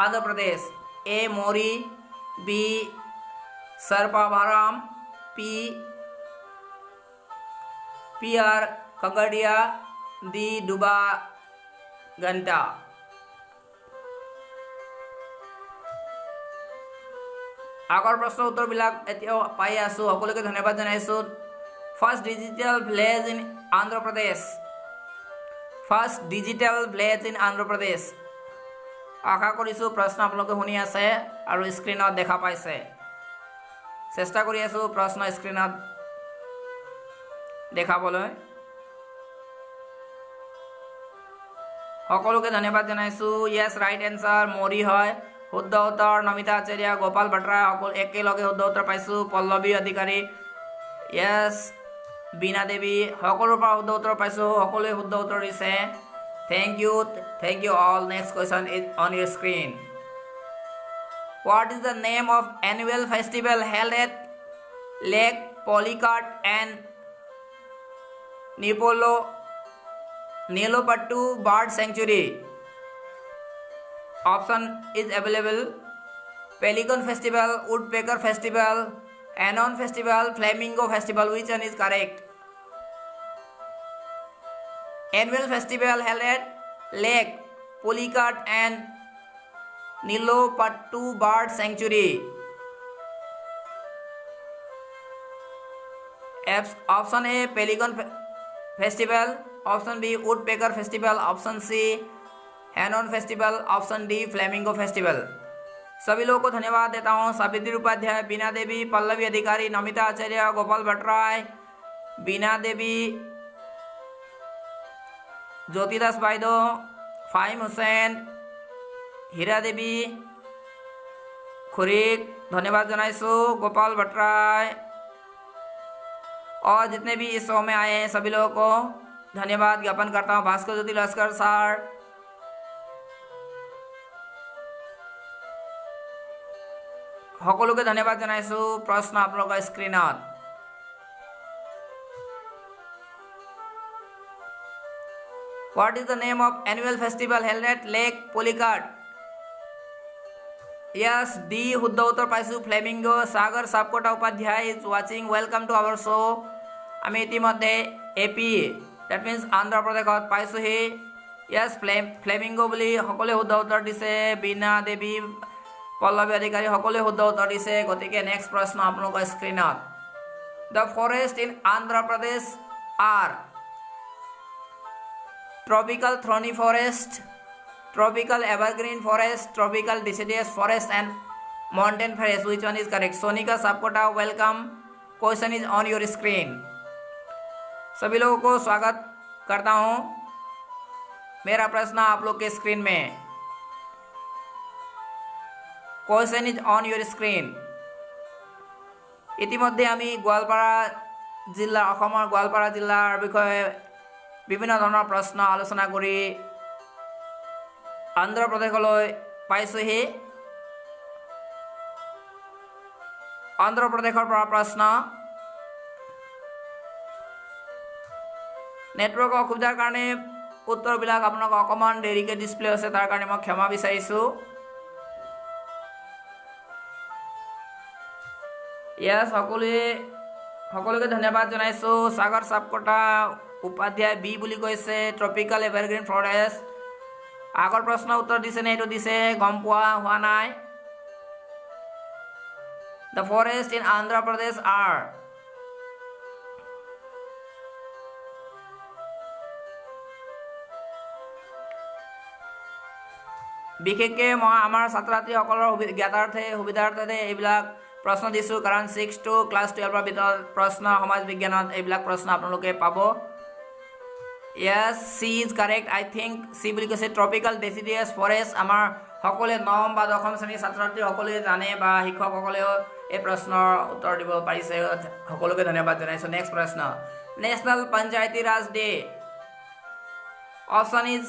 Andhra Pradesh, A Mori, B Sarpavaram, P R Kangadia, D Dubagunta. আগৰ প্ৰশ্নৰ উত্তৰবিলাক এতিয়াও পাই আছো, সকলোকে ধন্যবাদ জনাইছো। First digital village in Andhra Pradesh, first digital village in Andhra Pradesh. আশা কৰিছোঁ প্ৰশ্ন আপোনালোকে শুনি আছে আৰু স্ক্ৰীনত দেখা পাইছে। চেষ্টা কৰি আছোঁ প্ৰশ্ন স্ক্ৰীনত দেখাবলৈ। সকলোকে ধন্যবাদ জনাইছোঁ। য়েছ, ৰাইট এনচাৰ মৰি হয়। শুদ্ধ উত্তৰ নমিতা আচাৰ্য, গোপাল ভট্ৰা, একেলগে শুদ্ধ উত্তৰ পাইছোঁ। পল্লৱী অধিকাৰী, য়েছ। বীণা দেৱী, সকলোৰ পৰা শুদ্ধ উত্তৰ পাইছোঁ, সকলোৱে শুদ্ধ উত্তৰ দিছে। Thank you all. Next question is on your screen. What is the name of annual festival held at lake Pulicat and Nelapattu bird sanctuary? Option is available: Pelican Festival, Woodpecker Festival, Anon Festival, Flamingo Festival. Which one is correct? Annual festival held at Lake Pulicat and Nilopattu Bird Sanctuary. Option A, Pelican Festival. Option B, Woodpecker Festival. Option C, heron festival. Option D, flamingo festival. सभी लोगों को धन्यवाद देता हूँ। सावित्री उपाध्याय, बीना देवी, पल्लवी अधिकारी, नमिता आचार्य, गोपाल भट्टराय, बीना देवी, ज्योतिदास बाइदो, फाहिम हुसैन, हीरा देवी, खुरीक, धन्यवाद जनाइसु। गोपाल भट्टराय और जितने भी इस शो में आए हैं सभी लोगों को धन्यवाद ज्ञापन करता हूँ। भास्कर ज्योति लश्कर सर, সকলোকে ধন্যবাদ জনাইছো। প্ৰশ্ন আপোনালোকৰ স্ক্ৰীনত। What is the name of annual festival held at Lake Pulicat? Yes, D শুদ্ধ উত্তৰ পাইছো, flamingo. Sagar Sapkota Upadhyay is watching, welcome to our show'. আমি ইতিমধ্যে AP, দ্যাট মিন্স আন্ধ্ৰ প্ৰদেশত পাইছোহি। য়েছ, ফ্লেমিংগো বুলি সকলোৱে শুদ্ধ উত্তৰ দিছে। বীণা দেৱী, পল্লৱী অধিকাৰী সকলোৱে শুদ্ধ উত্তৰ দিছে। গতিকে নেক্সট প্ৰশ্ন আপোনালোকৰ স্ক্ৰীনত। The forest in Andhra Pradesh are tropical thorny forest, tropical evergreen forest, tropical deciduous forest and mountain forest. Which one is correct? Sonika Sapkota, welcome. Question is on your screen. सभी लोगों को स्वागत करता हूं। मेरा प्रश्न आप लोग के स्क्रीन में। Question is on your screen. ইতিমধ্যে আমি গোৱালপাৰা জিলা, অসমৰ গোৱালপাৰা জিলাৰ বিষয়ে বিভিন্ন ধৰণৰ প্ৰশ্ন আলোচনা কৰি আন্ধ্ৰ প্ৰদেশলৈ পাইছোহি। আন্ধ্ৰ প্ৰদেশৰ পৰা প্ৰশ্ন। নেটৱৰ্কৰ অসুবিধাৰ কাৰণে উত্তৰবিলাক আপোনালোকক অকণমান দেৰিকৈ ডিছপ্লে হৈছে, তাৰ কাৰণে মই ক্ষমা বিচাৰিছোঁ। ইয়াত সকলোকে ধন্যবাদ জনাইছোঁ। সাগৰ সাপকোটা উপাধ্যায় বি বুলি কৈছে, ট্ৰপিকেল এভাৰগ্ৰীণ ফৰেষ্ট। আগৰ প্ৰশ্ন উত্তৰ দিছে নে এইটো দিছে গম পোৱা হোৱা নাই। The forest in Andhra Pradesh are বিশেষকৈ মই আমাৰ ছাত্ৰ ছাত্ৰীসকলৰ সুবিধাৰ্থে এইবিলাক প্ৰশ্ন দিছোঁ, কাৰণ 6 to ক্লাছ 12ৰ ভিতৰত প্ৰশ্ন সমাজ বিজ্ঞানত এইবিলাক প্ৰশ্ন আপোনালোকে পাব। Yes, C is correct. I think C বুলি কৈছে ট্ৰপিকেল ডেচিডিয়াছ ফৰেষ্ট। আমাৰ সকলোৱে 9ম বা 10ম শ্ৰেণীৰ ছাত্ৰ ছাত্ৰী সকলোৱে জানে বা শিক্ষকসকলেও এই প্ৰশ্নৰ উত্তৰ দিব পাৰিছে। সকলোকে ধন্যবাদ জনাইছোঁ। নেক্সট প্ৰশ্ন। National Panchayati Raj day. Option is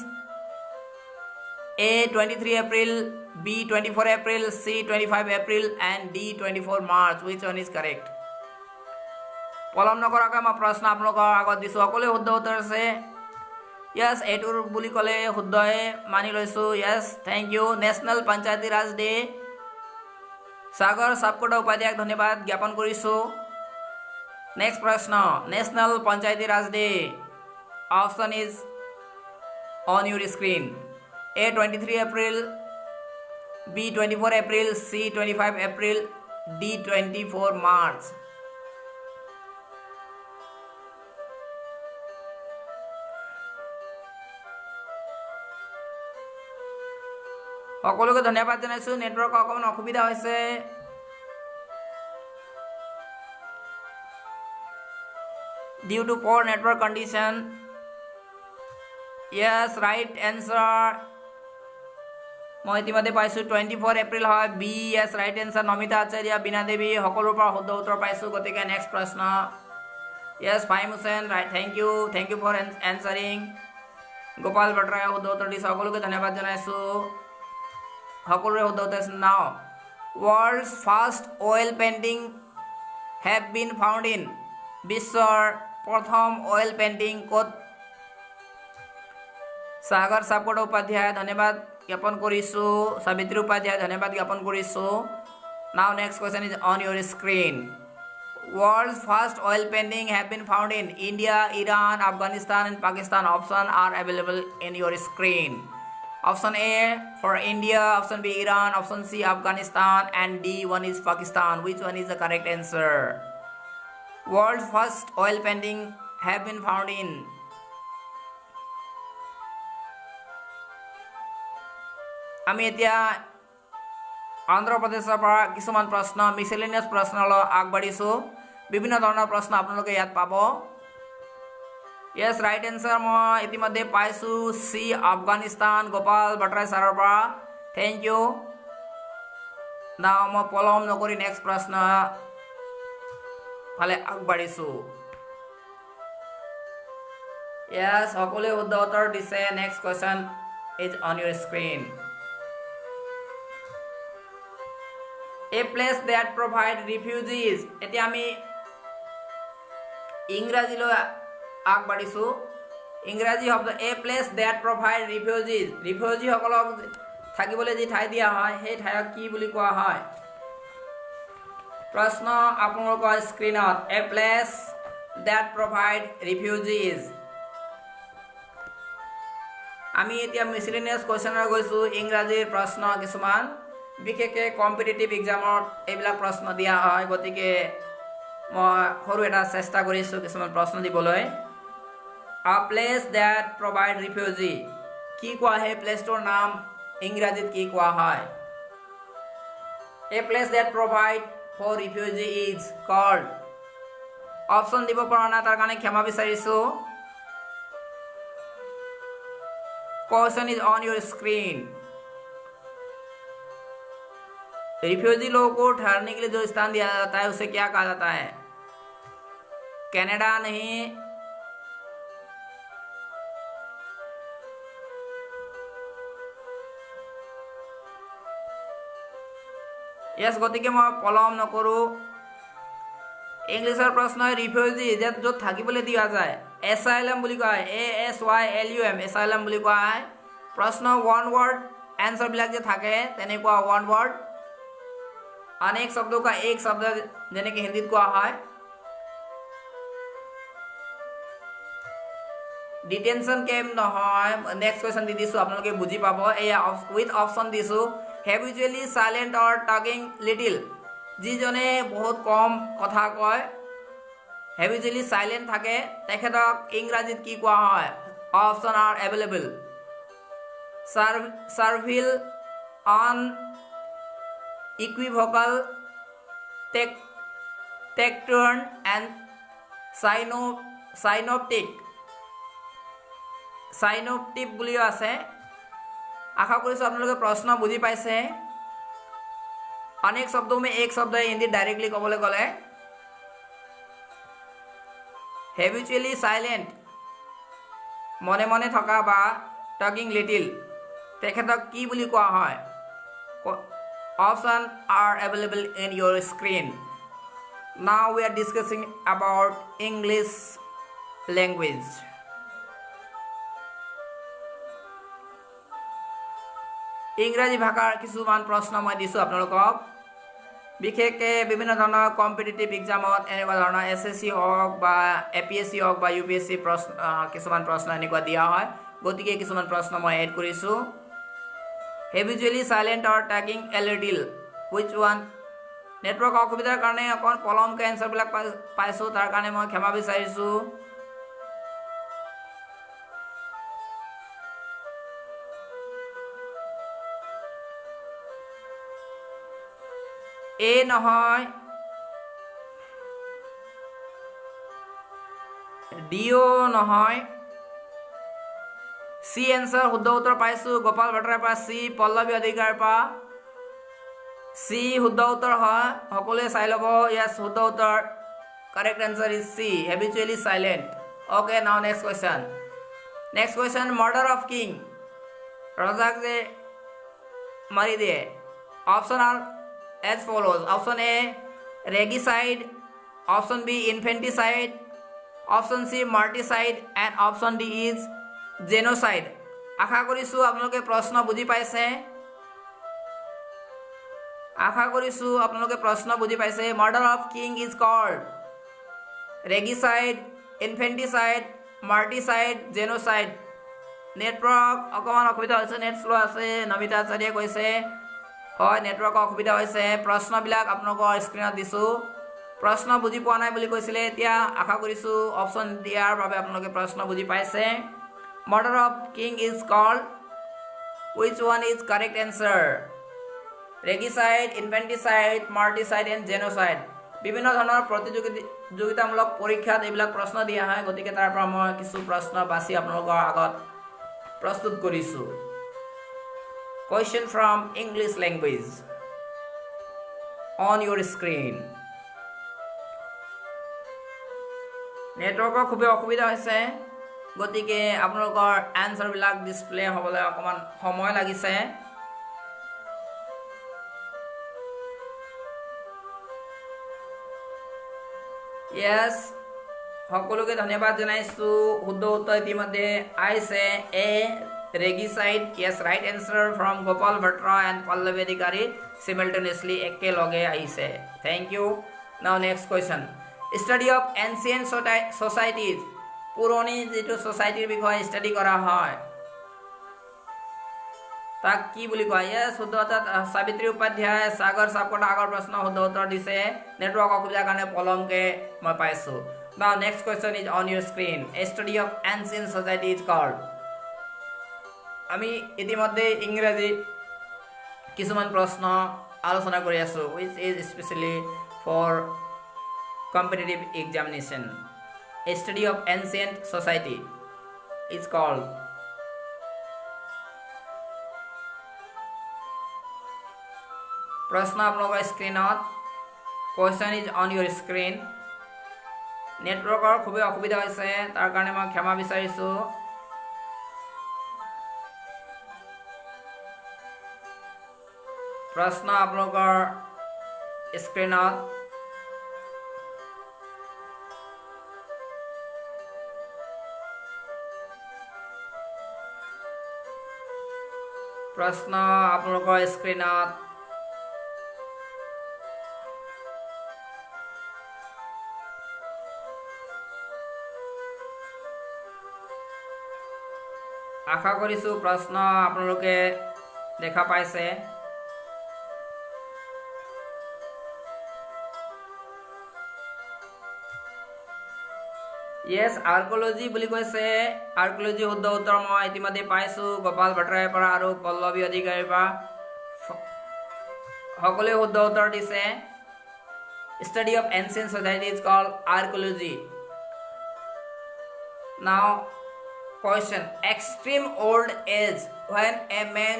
A 23 April, B 24 April, C 25 April and D 24 March. Which one is correct? পলম নকৰাকৈ মই প্ৰশ্ন আপোনালোকৰ আগত দিছোঁ। সকলোৱে শুদ্ধ উত্তৰ আছে। यस एटुर বুলি ক'লে শুদ্ধই মানি লৈছো yes thank you national Panchayati Raj day Sagar Sapkota Upadhyay धन्यवाद ज्ञापन কৰিছো नेक्स्ट प्रश्न national Panchayati Raj day option is on your screen A 23 April B 24 April C 25 April D 24 March সকলোকে ধন্যবাদ জানাইছো নেটৱৰ্ক অকমান অসুবিধা হৈছে due to poor network condition yes right answer মই ইতিমধ্যে পাইছো 24 এপ্ৰিল হয় B yes right answer Namita Acharya Bina Devi সকলোৰ পৰা শুদ্ধ উত্তৰ পাইছো গতিকে নেক্সট প্ৰশ্ন yes Fahim Hussain right thank you for answering Gopal বটৰায় শুদ্ধ উত্তৰ দিছে সকলোকে ধন্যবাদ জনাইছো সকলোৰে শুদ্ধ উত্তৰ নাও world's first oil painting have been found in বিশ্বৰ প্ৰথম অয়েল পেইন্টিং কোড সাগৰ সাপকোটা উপাধ্যায় ধন্যবাদ জ্ঞাপন কৰিছো সাবিত্ৰী উপাধ্যায় ধন্যবাদ জ্ঞাপন কৰিছো নাও next question is on your screen world's first oil painting have been found in India Iran Afghanistan and Pakistan option are available in your screen option A for India option B Iran option C Afghanistan and D one is Pakistan which one is the correct answer world's first oil painting have been found in আমি এতিয়া আন্ধ্ৰ প্ৰদেশৰ পৰা কিছুমান প্ৰশ্ন miscellaneous প্ৰশ্নলৈ আগবাঢ়িছো বিভিন্ন ধৰণৰ প্ৰশ্ন আপোনালোকে ইয়াত পাব yes right answer মই ইতিমধ্যে পাইছো সি আফগানিস্তান গোপাল বটৰাই ছাৰৰ পৰা thank you নাও মই পলম নকৰি নেক্সট প্ৰশ্ন ফালে আগবাঢ়িছো yes সকলোৱে শুদ্ধ উত্তৰ দিছে next question is on your screen a place that provide refugees এতিয়া আমি ইংৰাজীলৈ আগবাঢ়িছো ইংৰাজী শব্দ a place that provide refugees refugee সকলক থাকিবলৈ যি ঠাই দিয়া হয় সেই ঠাইক কি বুলি কোৱা হয় প্ৰশ্ন আপোনালোকৰ স্ক্ৰিনত a place that provide refugees আমি এতিয়া মিসেলেনিয়াস কোৱেশ্চনৰ গৈছো ইংৰাজীৰ প্ৰশ্ন কিছুমান বিশেষকৈ কম্পিটিটিভ এক্সামত এইবিলাক প্ৰশ্ন দিয়া হয় গতিকে মই সৰু এটা চেষ্টা কৰিছো কিছুমান প্ৰশ্ন দিবলৈ a place that provide refugee কি কোৱা হয় প্লেছটোৰ নাম ইংৰাজীত কি কোৱা হয় a place that provide for refugee is called option দিব পৰা না তাৰ কাৰণে ক্ষমা বিচাৰিছো question is on your screen refugee लोगों को ठहरने के लिए जो स्थान दिया जाता है उसे क्या कहा जाता है कनाडा नहीं यस गतिके मैं पलम नकरो इंग्लिशर प्रश्न है रिफ्यूजी जो থাকিবলৈ দিয়া যায় एसाइलम বুলি কয় ASYLUM एसाइलम বুলি কয় प्रश्न वन वर्ड आंसर বিলাক যে থাকে তেনেকুৱা वन वर्ड अनेक शब्दों का एक शब्द जेने कि हिंदी को है डिटेंशन कैम्प নহয় नेक्स्ट क्वेश्चन দি দিছো আপোনালোকে বুজি পাব এয়া উইথ অপশন দিছো হেবিচুয়ালি সাইলেন্ট অর টকিং লিটল যিজনে বহুত কম কথা কয় হেবিচুয়ালি সাইলেন্ট থাকে তেখেতক ইংৰাজীত কি কোৱা হয় option are available servile on equivocal tacturned and synoptic বুলিও আছে আশা কৰিছো আপোনালোকে প্ৰশ্ন বুজি পাইছে अनेक शब्दों में एक शब्द है हिंदी डायरेक्टली ক'বলৈ গলে habitually silent মনে মনে থকা বা talking little তেখেতক কি বুলি কোৱা হয় Options are available in your screen. Now we are discussing about English language. ইংৰাজী ভাষাৰ কিছুমান প্ৰশ্ন মই দিছোঁ আপোনালোকক। বিশেষকৈ বিভিন্ন ধৰণৰ কম্পিটিটিভ এক্সামত এনেকুৱা ধৰণৰ SSC হওক বা APSC হওক বা UPSC কিছুমান প্ৰশ্ন এনেকুৱা দিয়া হয়। গতিকে কিছুমান প্ৰশ্ন মই এড কৰিছোঁ। Habitually silent or talking a little which one? Network অসুবিধাৰ কাৰণে অকণ পলমকৈ এনচাৰবিলাক পাইছোঁ, তাৰ কাৰণে মই ক্ষমা বিচাৰিছোঁ। এ নহয়, ডিও নহয়, চি এনচাৰ শুদ্ধ উত্তৰ পাইছোঁ গোপাল ভট্টাৰ পৰা, চি পল্লৱী অধিকাৰ পৰা। চি শুদ্ধ উত্তৰ হয়, সকলোৱে চাই ল'ব। ইয়াছ শুদ্ধ উত্তৰ, correct answer is C, habitually silent. Okay, now next question. Next question, murder of king, ৰজাক যে মাৰি দিয়ে। Option are as follows. Option A, regicide. Option B, infanticide. Option C, marticide. And option D is genocide. আশা কৰিছোঁ আপোনালোকে প্ৰশ্ন বুজি পাইছে। Murder of king is called regicide, infanticide, marticide, genocide. Network অকণমান অসুবিধা হৈছে, নেট শ্ল' আছে, নমিতা আচাৰ্যে কৈছে। হয়, নেটৱৰ্কৰ অসুবিধা হৈছে। প্ৰশ্নবিলাক আপোনালোকৰ স্ক্ৰীণত দিছোঁ। প্ৰশ্ন বুজি পোৱা নাই বুলি কৈছিলে, এতিয়া আশা কৰিছোঁ অপশ্যন দিয়াৰ বাবে আপোনালোকে প্ৰশ্ন বুজি পাইছে। Murder of king is called, which one is correct answer? Regicide, infanticide, matricide and genocide. বিভিন্ন ধৰণৰ প্ৰতিযোগিতামূলক পৰীক্ষাত এইবিলাক প্ৰশ্ন দিয়া হয়, গতিকে তাৰ পৰা মই কিছু প্ৰশ্ন বাছি আপোনালোকৰ আগত প্ৰস্তুত কৰিছোঁ। Question from English language on your screen. নেটৱৰ্কৰ খুবেই অসুবিধা হৈছে, গতিকে আপোনালোকৰ এনচাৰবিলাক ডিছপ্লে হ'বলৈ অকণমান সময় লাগিছে। য়েছ, সকলোকে ধন্যবাদ জনাইছোঁ। শুদ্ধ উত্তৰ ইতিমধ্যে আহিছে, এ regicide. Yes, right answer from Gopal Bhatra and Pallavi Adhikari simultaneously একেলগে আহিছে। Thank you. Now next question. Study of ancient societies. পুৰণি যিটো ছ'চাইটিৰ বিষয়ে ষ্টাডি কৰা হয় তাক কি বুলি কয়? ইয়েছ, শুদ্ধ উত্তৰ সাবিত্ৰী উপাধ্যায়, সাগৰ সাপকোটা আগৰ প্ৰশ্ন শুদ্ধ উত্তৰ দিছে। নেটৱৰ্ক অসুবিধাৰ কাৰণে পলমকৈ মই পাইছোঁ। Now next question is on your screen. A study of ancient society is called. আমি ইতিমধ্যে ইংৰাজী কিছুমান প্ৰশ্ন আলোচনা কৰি আছোঁ, which is especially for competitive examination. A study of ancient society is called. প্ৰশ্ন আপোনালোকৰ স্ক্ৰীণত, question is on your screen. নেটৱৰ্কৰ খুবেই অসুবিধা হৈছে, তাৰ কাৰণে মই ক্ষমা বিচাৰিছোঁ। প্ৰশ্ন আপোনালোকৰ স্ক্ৰীণত, আশা কৰিছোঁ প্ৰশ্ন আপোনালোকে দেখা পাইছে। য়েছ, আৰ্কলজি বুলি কৈছে। আৰ্কলজি শুদ্ধ উত্তৰ মই ইতিমধ্যে পাইছোঁ গোপাল ভট্টাৰৰ পৰা আৰু পল্লৱী অধিকাৰীৰ পৰা। সকলোৱে শুদ্ধ উত্তৰ দিছে। Study of ancient society is called archaeology. Now question, extreme old age, when a man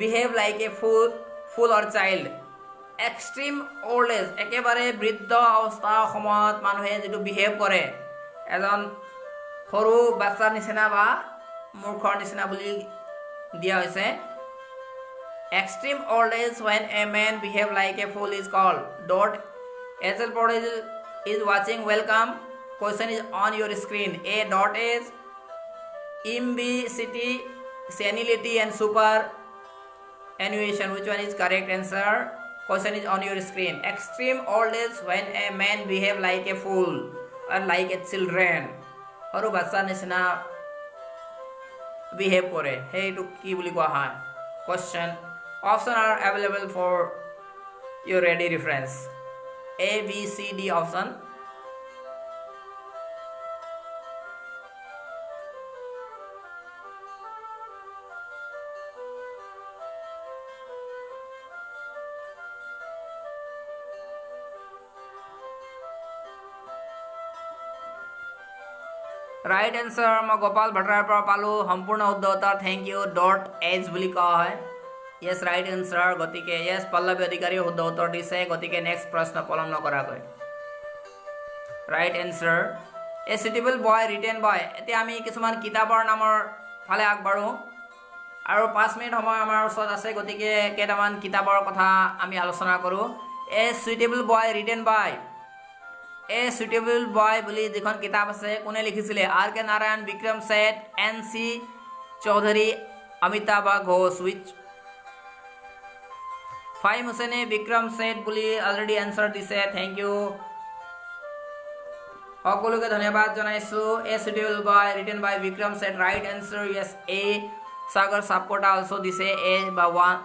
behave like a fool or child. Extreme old age, একেবাৰে বৃদ্ধ অৱস্থাৰ সময়ত মানুহে যিটো বিহেভ কৰে, এজন সৰু বাচ্চাৰ নিচিনা বা মূৰ্খৰ নিচিনা বুলি দিয়া হৈছে। Extreme old age when a man behave like a fool is called. Dot SL Portage is watching. Welcome. Question is on your screen. A dot is imbecility, senility and super Annuation. Which one is correct answer? Question is on your screen. Extreme old age when a man behave like a fool or like a children. Horu bachcha nisina behave kore. Hey to ki boli koa hai. Question. Options are available for your ready reference. A, B, C, D option. Right answer मैं गोपाल भट्टराय पर पालू सम्पूर्ण शुद्ध उत्तर thank you .h বুলি কোৱা হয় yes right answer गतिके yes Pallavi Adhikari शुद्ध उत्तर दिছে गतिके नेक्स्ट प्रश्न पलम नकराকৈ right answer A suitable boy written by এতিয়া আমি কিছুমান কিতাপৰ নামৰ ফালে আগবাঢ়ো আৰু 5 মিনিট সময় আমাৰ ওচৰত আছে গতিকে কেইটামান কিতাপৰ কথা আমি আলোচনা কৰো a suitable boy written by a suitable boy বুলি যিখন কিতাপ আছে কোনে লিখিছিলে are K Narayan Vikram Seth NC Chaudhary Amitabh Ghosh which फाइम हुसैने Vikram Seth বুলি অলরেডি आंसर দিছে थैंक यू সকলোকে ধন্যবাদ জনাইছো ए suitable boy written by Vikram Seth right answer yes A Sagar Sapkota also दिছে ए বা 1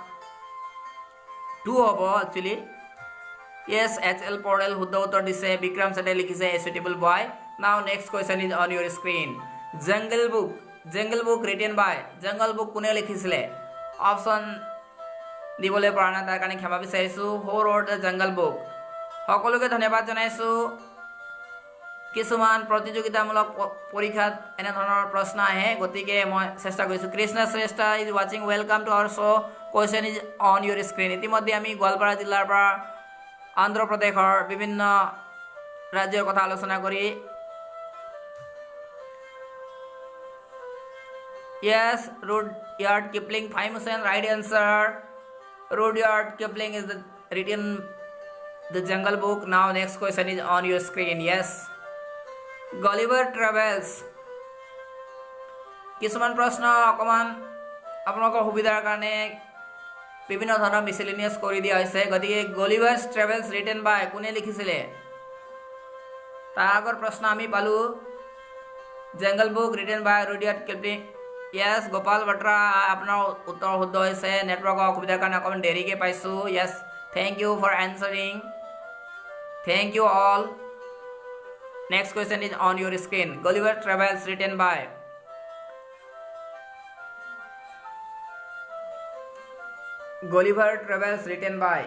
2 হ'ব एक्चुअली Yes, HL Portal শুদ্ধ উত্তৰ দিছে বিক্ৰম সেটে লিখিছে a suitable boy. Now next question is on your screen. Jungle book written by Jungle book কোনে লিখিছিলে অপশন দিবলৈ পৰা নাই তাৰ কাৰণে ক্ষমা বিচাৰিছো who wrote the Jungle book সকলোকে ধন্যবাদ জনাইছো কিছুমান প্ৰতিযোগিতামূলক পৰীক্ষাত এনে ধৰণৰ প্ৰশ্ন আহে গতিকে মই চেষ্টা কৰিছো কৃষ্ণ শ্ৰেষ্ঠ is watching welcome to our show question is on your screen ইতিমধ্যে আমি গোৱালপাৰা জিলাৰ পৰা आंध्र प्रदेशर विभिन्न राज्यर कथा आलोचना करी yes Rudyard Kipling Fahim Hussain right answer Rudyard Kipling is the written the Jungle Book now next question is on your screen yes Gulliver Travels किछुमान प्रश्न अकमान आपनकर सुविधार कारणे বিভিন্ন ধৰণৰ মিসেলেনিয়াস কৰি দিয়া হৈছে গতিকে গলিভাৰ্স ট্ৰেভেলছ ৰিটেন বাই কোনে লিখিছিলে তাৰ আগৰ প্ৰশ্ন আমি পালো জংগল বুক ৰিটেন বাই ৰুডিয়াৰ্ড কিপলিং यस গোপাল ভট্ৰা আপোনাৰ উত্তৰ শুদ্ধ হৈছে নেটৱৰ্কৰ অসুবিধাৰ কাৰণে অকমান দেৰিকে পাইছো yes thank you for answering thank you all next question is on your screen Gulliver Travels written by Gulliver Travels written by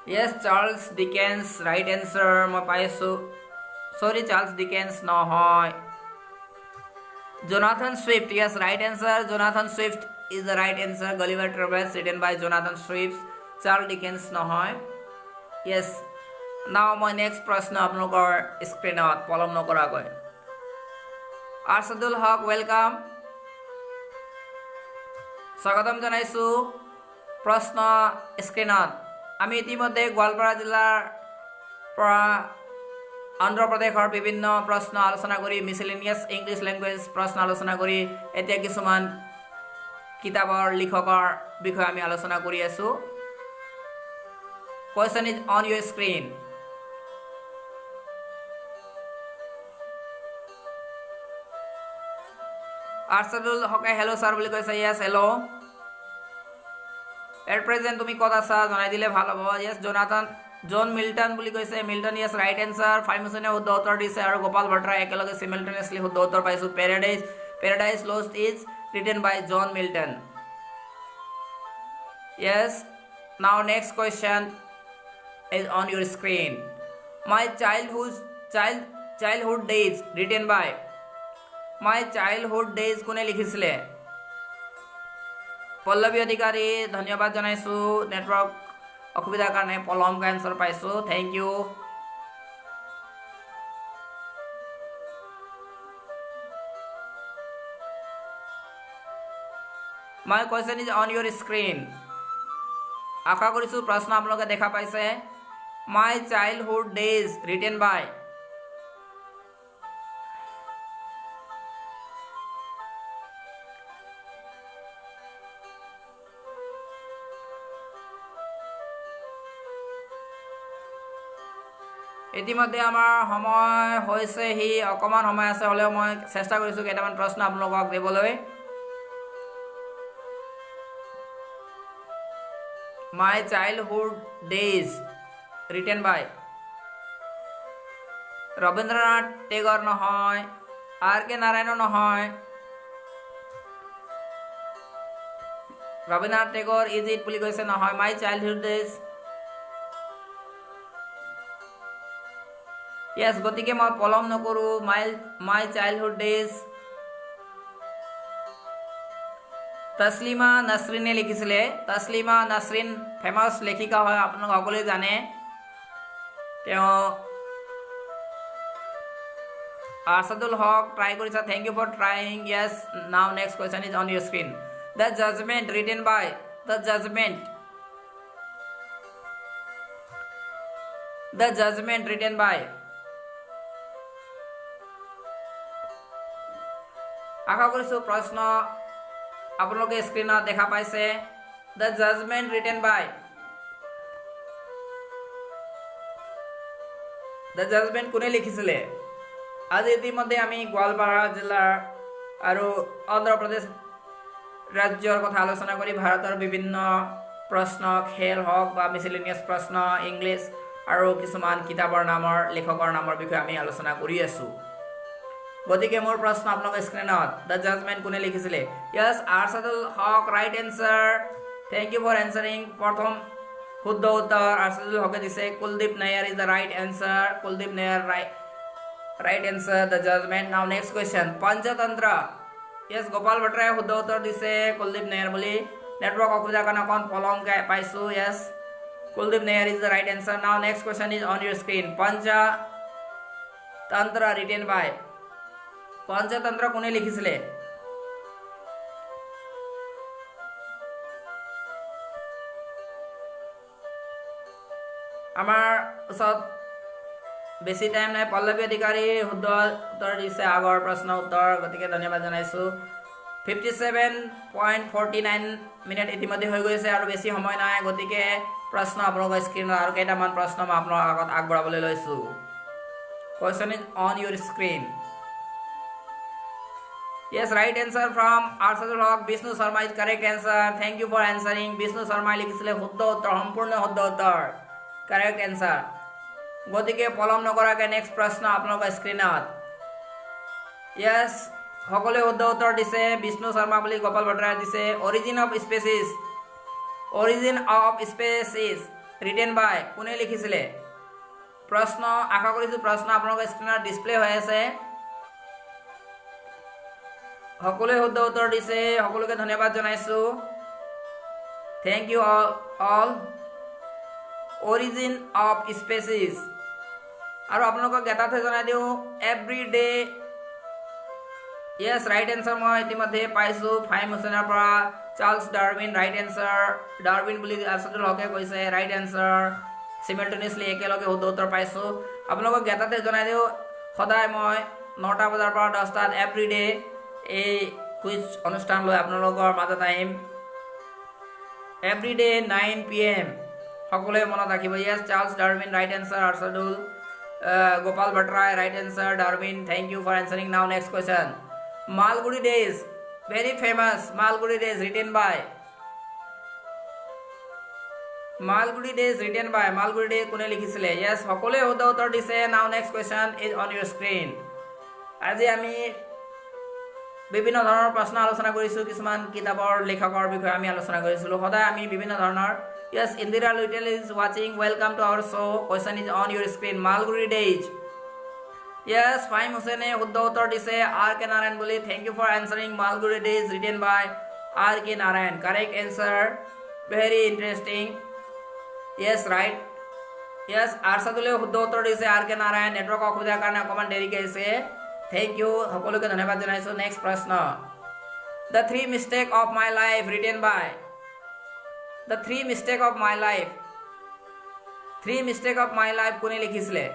Yes Charles Dickens right answer মই পাইছো sorry Charles Dickens নহয় Jonathan Swift yes right answer Jonathan Swift is the right answer Gulliver Travels written by Jonathan Swift Charles Dickens নহয় yes Now my next प्रश्न आपनकर स्क्रीनत पलम नकराকৈ আরশাদুল হক welcome স্বাগতম জানাইছো প্রশ্ন স্ক্ৰীনত আমি ইতিমধ্যে গোৱালপাৰা জিলাৰ পৰা আন্ধ্ৰ প্ৰদেশৰ বিভিন্ন প্ৰশ্ন আলোচনা কৰি মিসেলেনিয়াস ইংলিশ ল্যাঙ্গুৱেজ প্ৰশ্ন আলোচনা কৰি এতিয়া কিছুমান কিতাপৰ লিখকৰ বিষয়ে আমি আলোচনা কৰি আছো Question is on your screen Arshadul Haque hello sir বলি কৈছে यस हेलो এট প্রেজেন্ট তুমি কত আছা জনাই দিলে ভালো হ'ব यस জন মিল্টন বুলি কৈছে Milton yes right answer Fahim হুসেনে শুদ্ধ উত্তৰ দিছে আৰু গোপাল ভট্টৰা একেলগে সিমultaneously শুদ্ধ উত্তৰ পাইছো Paradise Lost is written by John Milton yes now next question is on your screen my childhood days written by my childhood days কোনে লিখিছিলে পল্লৱী অধিকাৰী ধন্যবাদ জনাইছো নেটৱৰ্ক অসুবিধাৰ কাৰণে পলমকৈ আনসাৰ পাইছো thank you my question is on your screen আশা কৰিছো প্ৰশ্ন আপোনালোকে দেখা পাইছে my childhood days written by. ইতিমধ্যে আমাৰ সময় হৈছেহি, অকণমান সময় আছে, হ'লেও মই চেষ্টা কৰিছোঁ কেইটামান প্ৰশ্ন আপোনালোকক দিবলৈ। মাই চাইল্ডহুড ডেজ ৰিটেন বাই ৰবীন্দ্ৰনাথ টেগৰ নহয়, আৰ কে নাৰায়ণো নহয়। ৰবীন্দ্ৰনাথ টেগৰ ইজ ইট বুলি কৈছে, নহয়। মাই চাইল্ডহুড ডেজ, য়েছ। গতিকে মই পলম নকৰোঁ, মাই চাইল্ডহুড ডেজ। তছলিমা নাছৰিনে লিখিছিলে। তছলিমা নাছৰিন ফেমাছ লেখিকা হয়, আপোনালোক সকলোৱে জানে। তেওঁ আৰছাদুল হক ট্ৰাই কৰিছে। Thank you for trying. Yes, now next question is on your screen. The Judgement written by. The Judgement, the Judgement written by. আশা কৰিছোঁ প্ৰশ্ন আপোনালোকে স্ক্ৰীনত দেখা পাইছে। The Judgement written by. The Judgement কোনে লিখিছিলে? আজি ইতিমধ্যে আমি গোৱালপাৰা জিলাৰ আৰু অন্ধ্ৰপ্ৰদেশ ৰাজ্যৰ কথা আলোচনা কৰি ভাৰতৰ বিভিন্ন প্ৰশ্ন, খেল হওক বা মিছেলেনিয়াছ প্ৰশ্ন, ইংলিছ আৰু কিছুমান কিতাপৰ নামৰ, লেখকৰ নামৰ বিষয়ে আমি আলোচনা কৰি আছোঁ। গতিকে মোৰ প্ৰশ্ন আপোনালোকৰ স্ক্ৰীনত, দ্য জাজমেণ্ট কোনে লিখিছিলে? Yes, Arshadul Haque right answer. Thank you for answering. প্ৰথম শুদ্ধ উত্তৰ আৰছাদুল হকে দিছে। Kuldip Nayar is the right answer. Kuldip Nayar right answer, the Judgement. Now next question, Panchatantra. Yes, Gopal ভট্টাই শুদ্ধ উত্তৰ দিছে কুলদীপ নায়াৰ বুলি। নেটৱৰ্ক অসুবিধাৰ কাৰণে অকণ পলমকৈ পাইছোঁ। Yes, Kuldip Nayar is the right answer. Now next question is on your screen. Panchatantra written by. Panchatantra কোনে লিখিছিলে? আমাৰ ওচৰত বেছি টাইম নাই। পল্লৱী অধিকাৰী শুদ্ধ উত্তৰ দিছে আগৰ প্ৰশ্ন উত্তৰ, গতিকে ধন্যবাদ জনাইছোঁ। 57.49 মিনিট ইতিমধ্যে হৈ গৈছে আৰু বেছি সময় নাই। গতিকে প্ৰশ্ন আপোনালোকৰ স্ক্ৰীণত আৰু কেইটামান প্ৰশ্ন মই আপোনালোকৰ আগত আগবঢ়াবলৈ লৈছোঁ। Question is on your screen. Yes, right answer from Arshadul Haq. Bishnu Sharma is correct answer. Thank you for answering. Bishnu Sharma লিখিছিলে শুদ্ধ উত্তৰ, সম্পূৰ্ণ শুদ্ধ উত্তৰ, কাৰেক্ট এনচাৰ। গতিকে পলম নকৰাকৈ নেক্সট প্ৰশ্ন আপোনালোকৰ স্ক্ৰীণত। য়েছ, সকলোৱে শুদ্ধ উত্তৰ দিছে। বিষ্ণু শৰ্মা বুলি গোপাল ভট্টাই দিছে। Origin of Species, Origin of Species written by কোনে লিখিছিলে? প্ৰশ্ন, আশা কৰিছোঁ প্ৰশ্ন আপোনালোকৰ স্ক্ৰীণত ডিছপ্লে হৈ আছে। সকলোৱে শুদ্ধ উত্তৰ দিছে, সকলোকে ধন্যবাদ জনাইছোঁ। Thank you all. Origin of species. আৰু আপোনালোকক এটাতে জনাই দিওঁ, every day. Yes, right answer মই ইতিমধ্যে পাইছোঁ ফাহিম হুছেইনৰ পৰা। Charles Darwin right answer. Darwin বুলি আৰছাদুল হকে কৈছে, ৰাইট এনচাৰ। চিমেল্টেনিয়াছলি একেলগে শুদ্ধ উত্তৰ পাইছোঁ। আপোনালোকক এটাতে জনাই দিওঁ, সদায় মই 9টা বজাৰ পৰা 10টাত এভৰি ডে এই কুইজ অনুষ্ঠান লৈ আপোনালোকৰ মাজত আহিম। Every day 9 PM। সকলোৱে মনত ৰাখিব। Yes, Charles Darwin right answer. Arshadul Gopal ভট্টাই right answer. Darwin, thank you for answering. Now next question. Malgudi days, very famous. Malgudi days written by. Malgudi days written by. Malgudi day কোনে লিখিছিলে? য়েছ, সকলোৱে শুদ্ধ উত্তৰ দিছে। Now next question is on your screen. আজি আমি বিভিন্ন ধৰণৰ প্ৰশ্ন আলোচনা কৰিছোঁ, কিছুমান কিতাপৰ লেখকৰ বিষয়ে আমি আলোচনা কৰিছিলোঁ। সদায় আমি বিভিন্ন ধৰণৰ। য়েছ, ইন্দিৰা লুইটেল ইজ ৱাচিং। Welcome to our show'. Question is on your screen. Malgudi days. Yes, Fahim হুছেইনে শুদ্ধ উত্তৰ দিছে আৰ কে নাৰায়ণ বুলি। Thank you for answering. Malgudi days written by R K Narayan, correct answer. Very interesting. Yes, right. Yes, আৰছাদুলেও শুদ্ধ উত্তৰ দিছে আৰ কে নাৰায়ণ। নেটৱৰ্ক অসুবিধাৰ কাৰণে অকণমান দেৰিকৈ আহিছে। থেংক ইউ, সকলোকে ধন্যবাদ জনাইছোঁ। নেক্সট প্ৰশ্ন। The 3 mistake of my life written by. The 3 mistake of my life. 3 mistake of my life কোনে লিখিছিলে?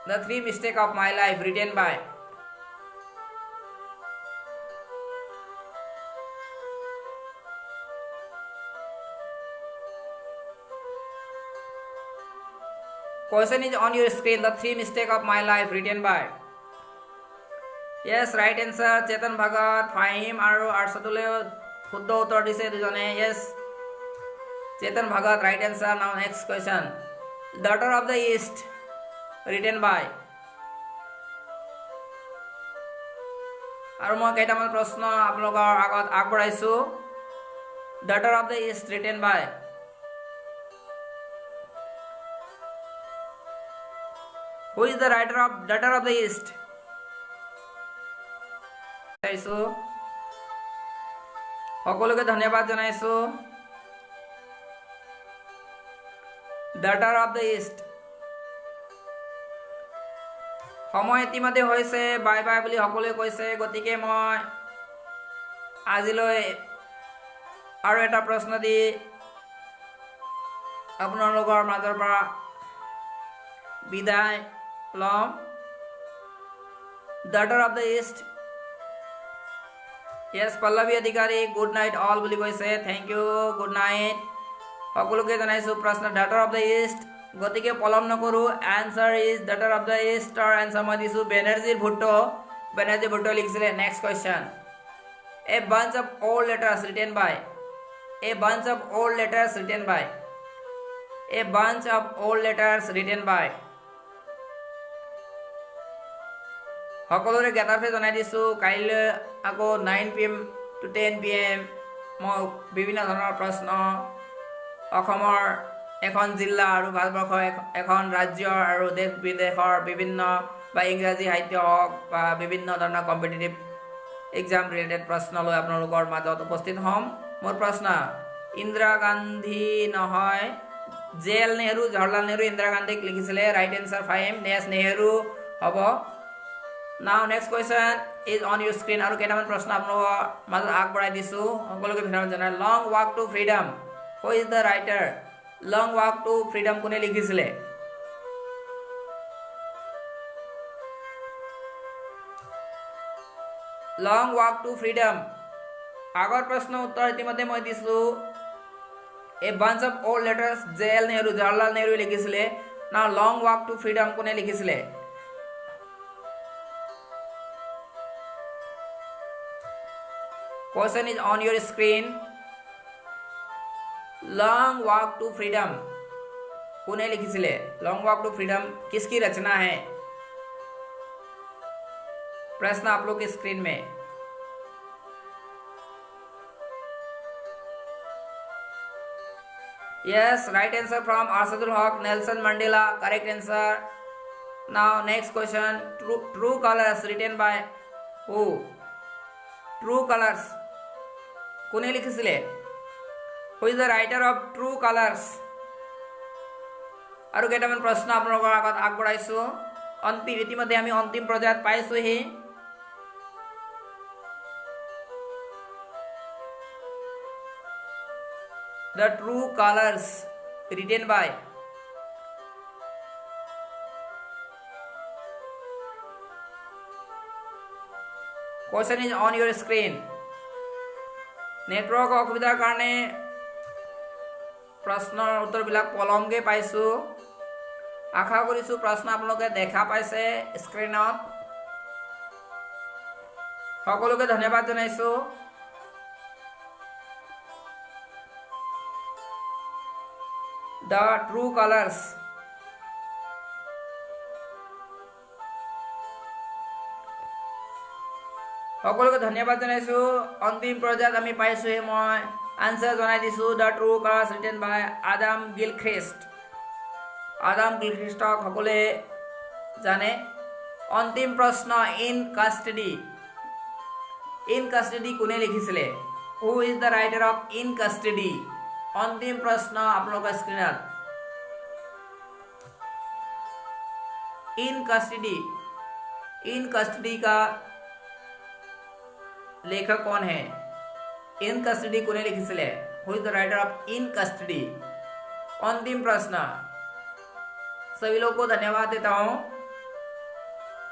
The 3 mistake of my life written by Question is on your screen. The 3 mistake of my life written by. Yes, right answer. Chetan Bhagat, Fahim আৰু Arsadule শুদ্ধ উত্তৰ দিছে দুজনে. Yes, Chetan Bhagat, right answer. Now next question. Daughter of the East written by. আৰু মই কেইটামান প্ৰশ্ন আপোনালোকৰ আগত আগবঢ়াইছো. Daughter of the East written by. Who is the writer of Daughter of the East? সকলোকে ধন্যবাদ জনাইছো. Daughter of the East. সময় ইতিমধ্যে হৈছে, বাই বাই বুলি সকলোৱে কৈছে. গতিকে মই আজিলৈ আৰু এটা প্ৰশ্ন দি আপোনালোকৰ মাজৰ পৰা বিদায় লম. Daughter of the East. Yes, Pallavi Adhikari, good night all বুলি কৈছে. Thank you, good night. সকলোকে জনাইছো প্ৰশ্ন Daughter of the East. গতিকে পলম নকৰো. Answer is Daughter of the East. or answer মই দিছো বেনাৰ্জী ভুট্টো. বেনাৰ্জী ভুট্টো লিখিছিলে. Next question. A bunch of old letters written by. A bunch of old letters written by. A bunch of old letters written by. সকলোৰে জ্ঞাতাৰ্থে জনাই দিছো. কাইলৈ আকৌ 9 PM to 10 PM মই বিভিন্ন ধৰণৰ প্ৰশ্ন অসমৰ এখন জিলা আৰু ভাৰতবৰ্ষৰ এখন ৰাজ্য আৰু দেশ বিদেশৰ বিভিন্ন বা ইংৰাজী সাহিত্য হওক বা বিভিন্ন ধৰণৰ কম্পিটিটিভ এক্সাম ৰিলেটেড প্ৰশ্ন লৈ আপোনালোকৰ মাজত উপস্থিত হ'ম. মোৰ প্ৰশ্ন ইন্দিৰা গান্ধী নহয়, জেএল নেহৰু, জৱাহৰলাল নেহৰু ইন্দিৰা গান্ধীক লিখিছিলে. Right answer Faim. Next Nehru হ'ব. Now next question is on your screen. আৰু কেইটামান প্ৰশ্ন আপোনালোকৰ মাজত আগবঢ়াই দিছো. সকলোকে ধন্যবাদ জনাই. Long Walk to Freedom. Who is the writer? Long Walk to Freedom কোনে লিখিছিলে? Long Walk to Freedom. আগৰ প্ৰশ্ন উত্তৰ ইতিমধ্যে মই দিছো. A bunch of old letters JL Nehru, Jawaharlal Nehru লিখিছিলে. Now Long Walk to Freedom কোনে লিখিছিলে? Question is on your screen. Long Walk to Freedom कोने लिखिছিলে? Long Walk to Freedom किसकी रचना है? प्रश्न आप लोग के स्क्रीन में. Yes, right answer from Arsadul Haq, Nelson Mandela. Correct answer. Now next question. True Colors written by who? True Colors কোনে লিখিছিলে? Who is the writer of True Colors? আৰু কেইটামান প্ৰশ্ন আপোনালোকৰ আগত আগবঢ়াইছো. অন্তিম ইতিমধ্যে আমি অন্তিম পৰ্যায়ত পাইছোহি. The True Colors written by. Question is on your screen. Network অসুবিধাৰ কাৰণে প্ৰশ্নৰ উত্তৰবিলাক পলমকৈ পাইছো. আশা কৰিছো প্ৰশ্ন আপোনালোকে দেখা পাইছে স্ক্ৰীনত. সকলোকে ধন্যবাদ জনাইছো. The True Colors. সকলোকে ধন্যবাদ জনাইছো. অন্তিম পৰ্যায়ত আমি পাইছোহে. মই আনসাৰ জনাই দিছো. The True Colors written by Adam Gilchrist. Adam Gilchristক সকলোৱে জানে. অন্তিম প্ৰশ্ন ইন কাষ্টডি. ইন কাষ্টডি কোনে লিখিছিলে? Who is the writer of In Custody? অন্তিম প্ৰশ্ন আপোনালোকৰ স্ক্ৰীনত. इन कस्टडी का लेखक कौन है? इन कस्टडी कोने लिखिছিলে? Who is the writer of In Custody? अंतिम प्रश्न सभी लोग को धन्यवाद देता हूँ।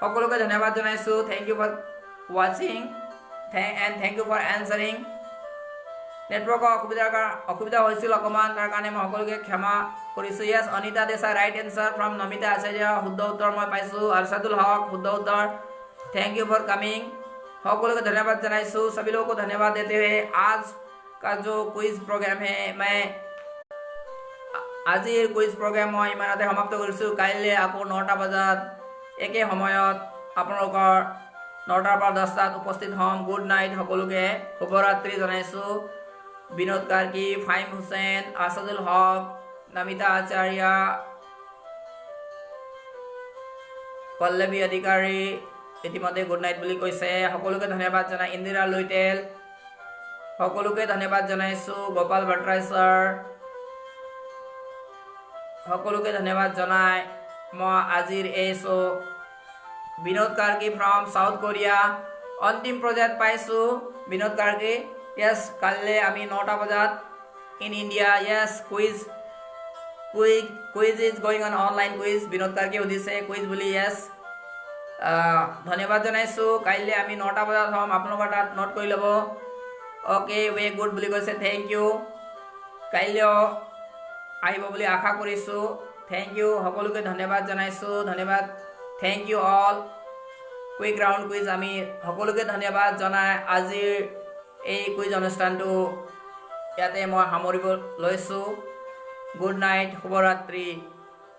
সকলোকে ধন্যবাদ জনাইছোঁ। থ্যাংক ইউ ফৰ ৱাচিং এণ্ড থ্যাংক ইউ ফৰ এনচাৰিং। নেটৱৰ্কৰ অসুবিধা হৈছিল অকণমান, তাৰ কাৰণে মই সকলোকে ক্ষমা কৰিছোঁ। Yes, Anita Desai right answer from Namita Acharya, শুদ্ধ উত্তৰ মই পাইছোঁ। আৰছাদুল হক শুদ্ধ उत्तर। Thank you for coming. সকলোকে ধন্যবাদ জনাইছোঁ। सभी लोगों को धन्यवाद देते हुए आज का जो क्विज प्रोग्राम है मैं আজিৰ কুইজ প্ৰগ্ৰাম মই ইমানতে সমাপ্ত কৰিছোঁ। কাইলৈ আকৌ 9টা বজাত একে সময়ত আপোনালোকৰ 9টাৰ পৰা 10টাত উপস্থিত হ'ম। গুড নাইট সকলোকে, শুভৰাত্ৰি জনাইছোঁ। বিনোদ কাৰ্কি, ফাহিম হুছেইন, আছাদুল হক, নমিতা আচাৰ্য, পল্লৱী অধিকাৰী ইতিমধ্যে গুড নাইট বুলি কৈছে। সকলোকে ধন্যবাদ জনাই ইন্দিৰা লুইটেল, সকলোকে ধন্যবাদ জনাইছোঁ। গোপাল ভট্টাচাৰ্য ছাৰ, সকলোকে ধন্যবাদ জনাই মই আজিৰ এই show' Binod Karki from South Korea অন্তিম প্ৰজেক্ট পাইছোঁ। বিনোদ কাৰ্কি, য়েছ, কাইলৈ আমি 9টা বজাত in India. Yes, quiz is going on online quiz. Binod Karki সুধিছে কুইজ বুলি। য়েছ, ধন্যবাদ জনাইছোঁ। কাইলৈ আমি 9টা বজাত হ'ম, আপোনালোকৰ তাত নোট কৰি ল'ব। অ'কে, ৱে গুড বুলি কৈছে, থেংক ইউ। কাইলৈও আহিব বুলি আশা কৰিছোঁ। থেংক ইউ, সকলোকে ধন্যবাদ জনাইছোঁ। ধন্যবাদ, thank you all. Quick round quiz আমি সকলোকে ধন্যবাদ জনাই আজিৰ এই কুইজ অনুষ্ঠানটো ইয়াতে মই সামৰিব লৈছোঁ। গুড নাইট, শুভৰাত্ৰি।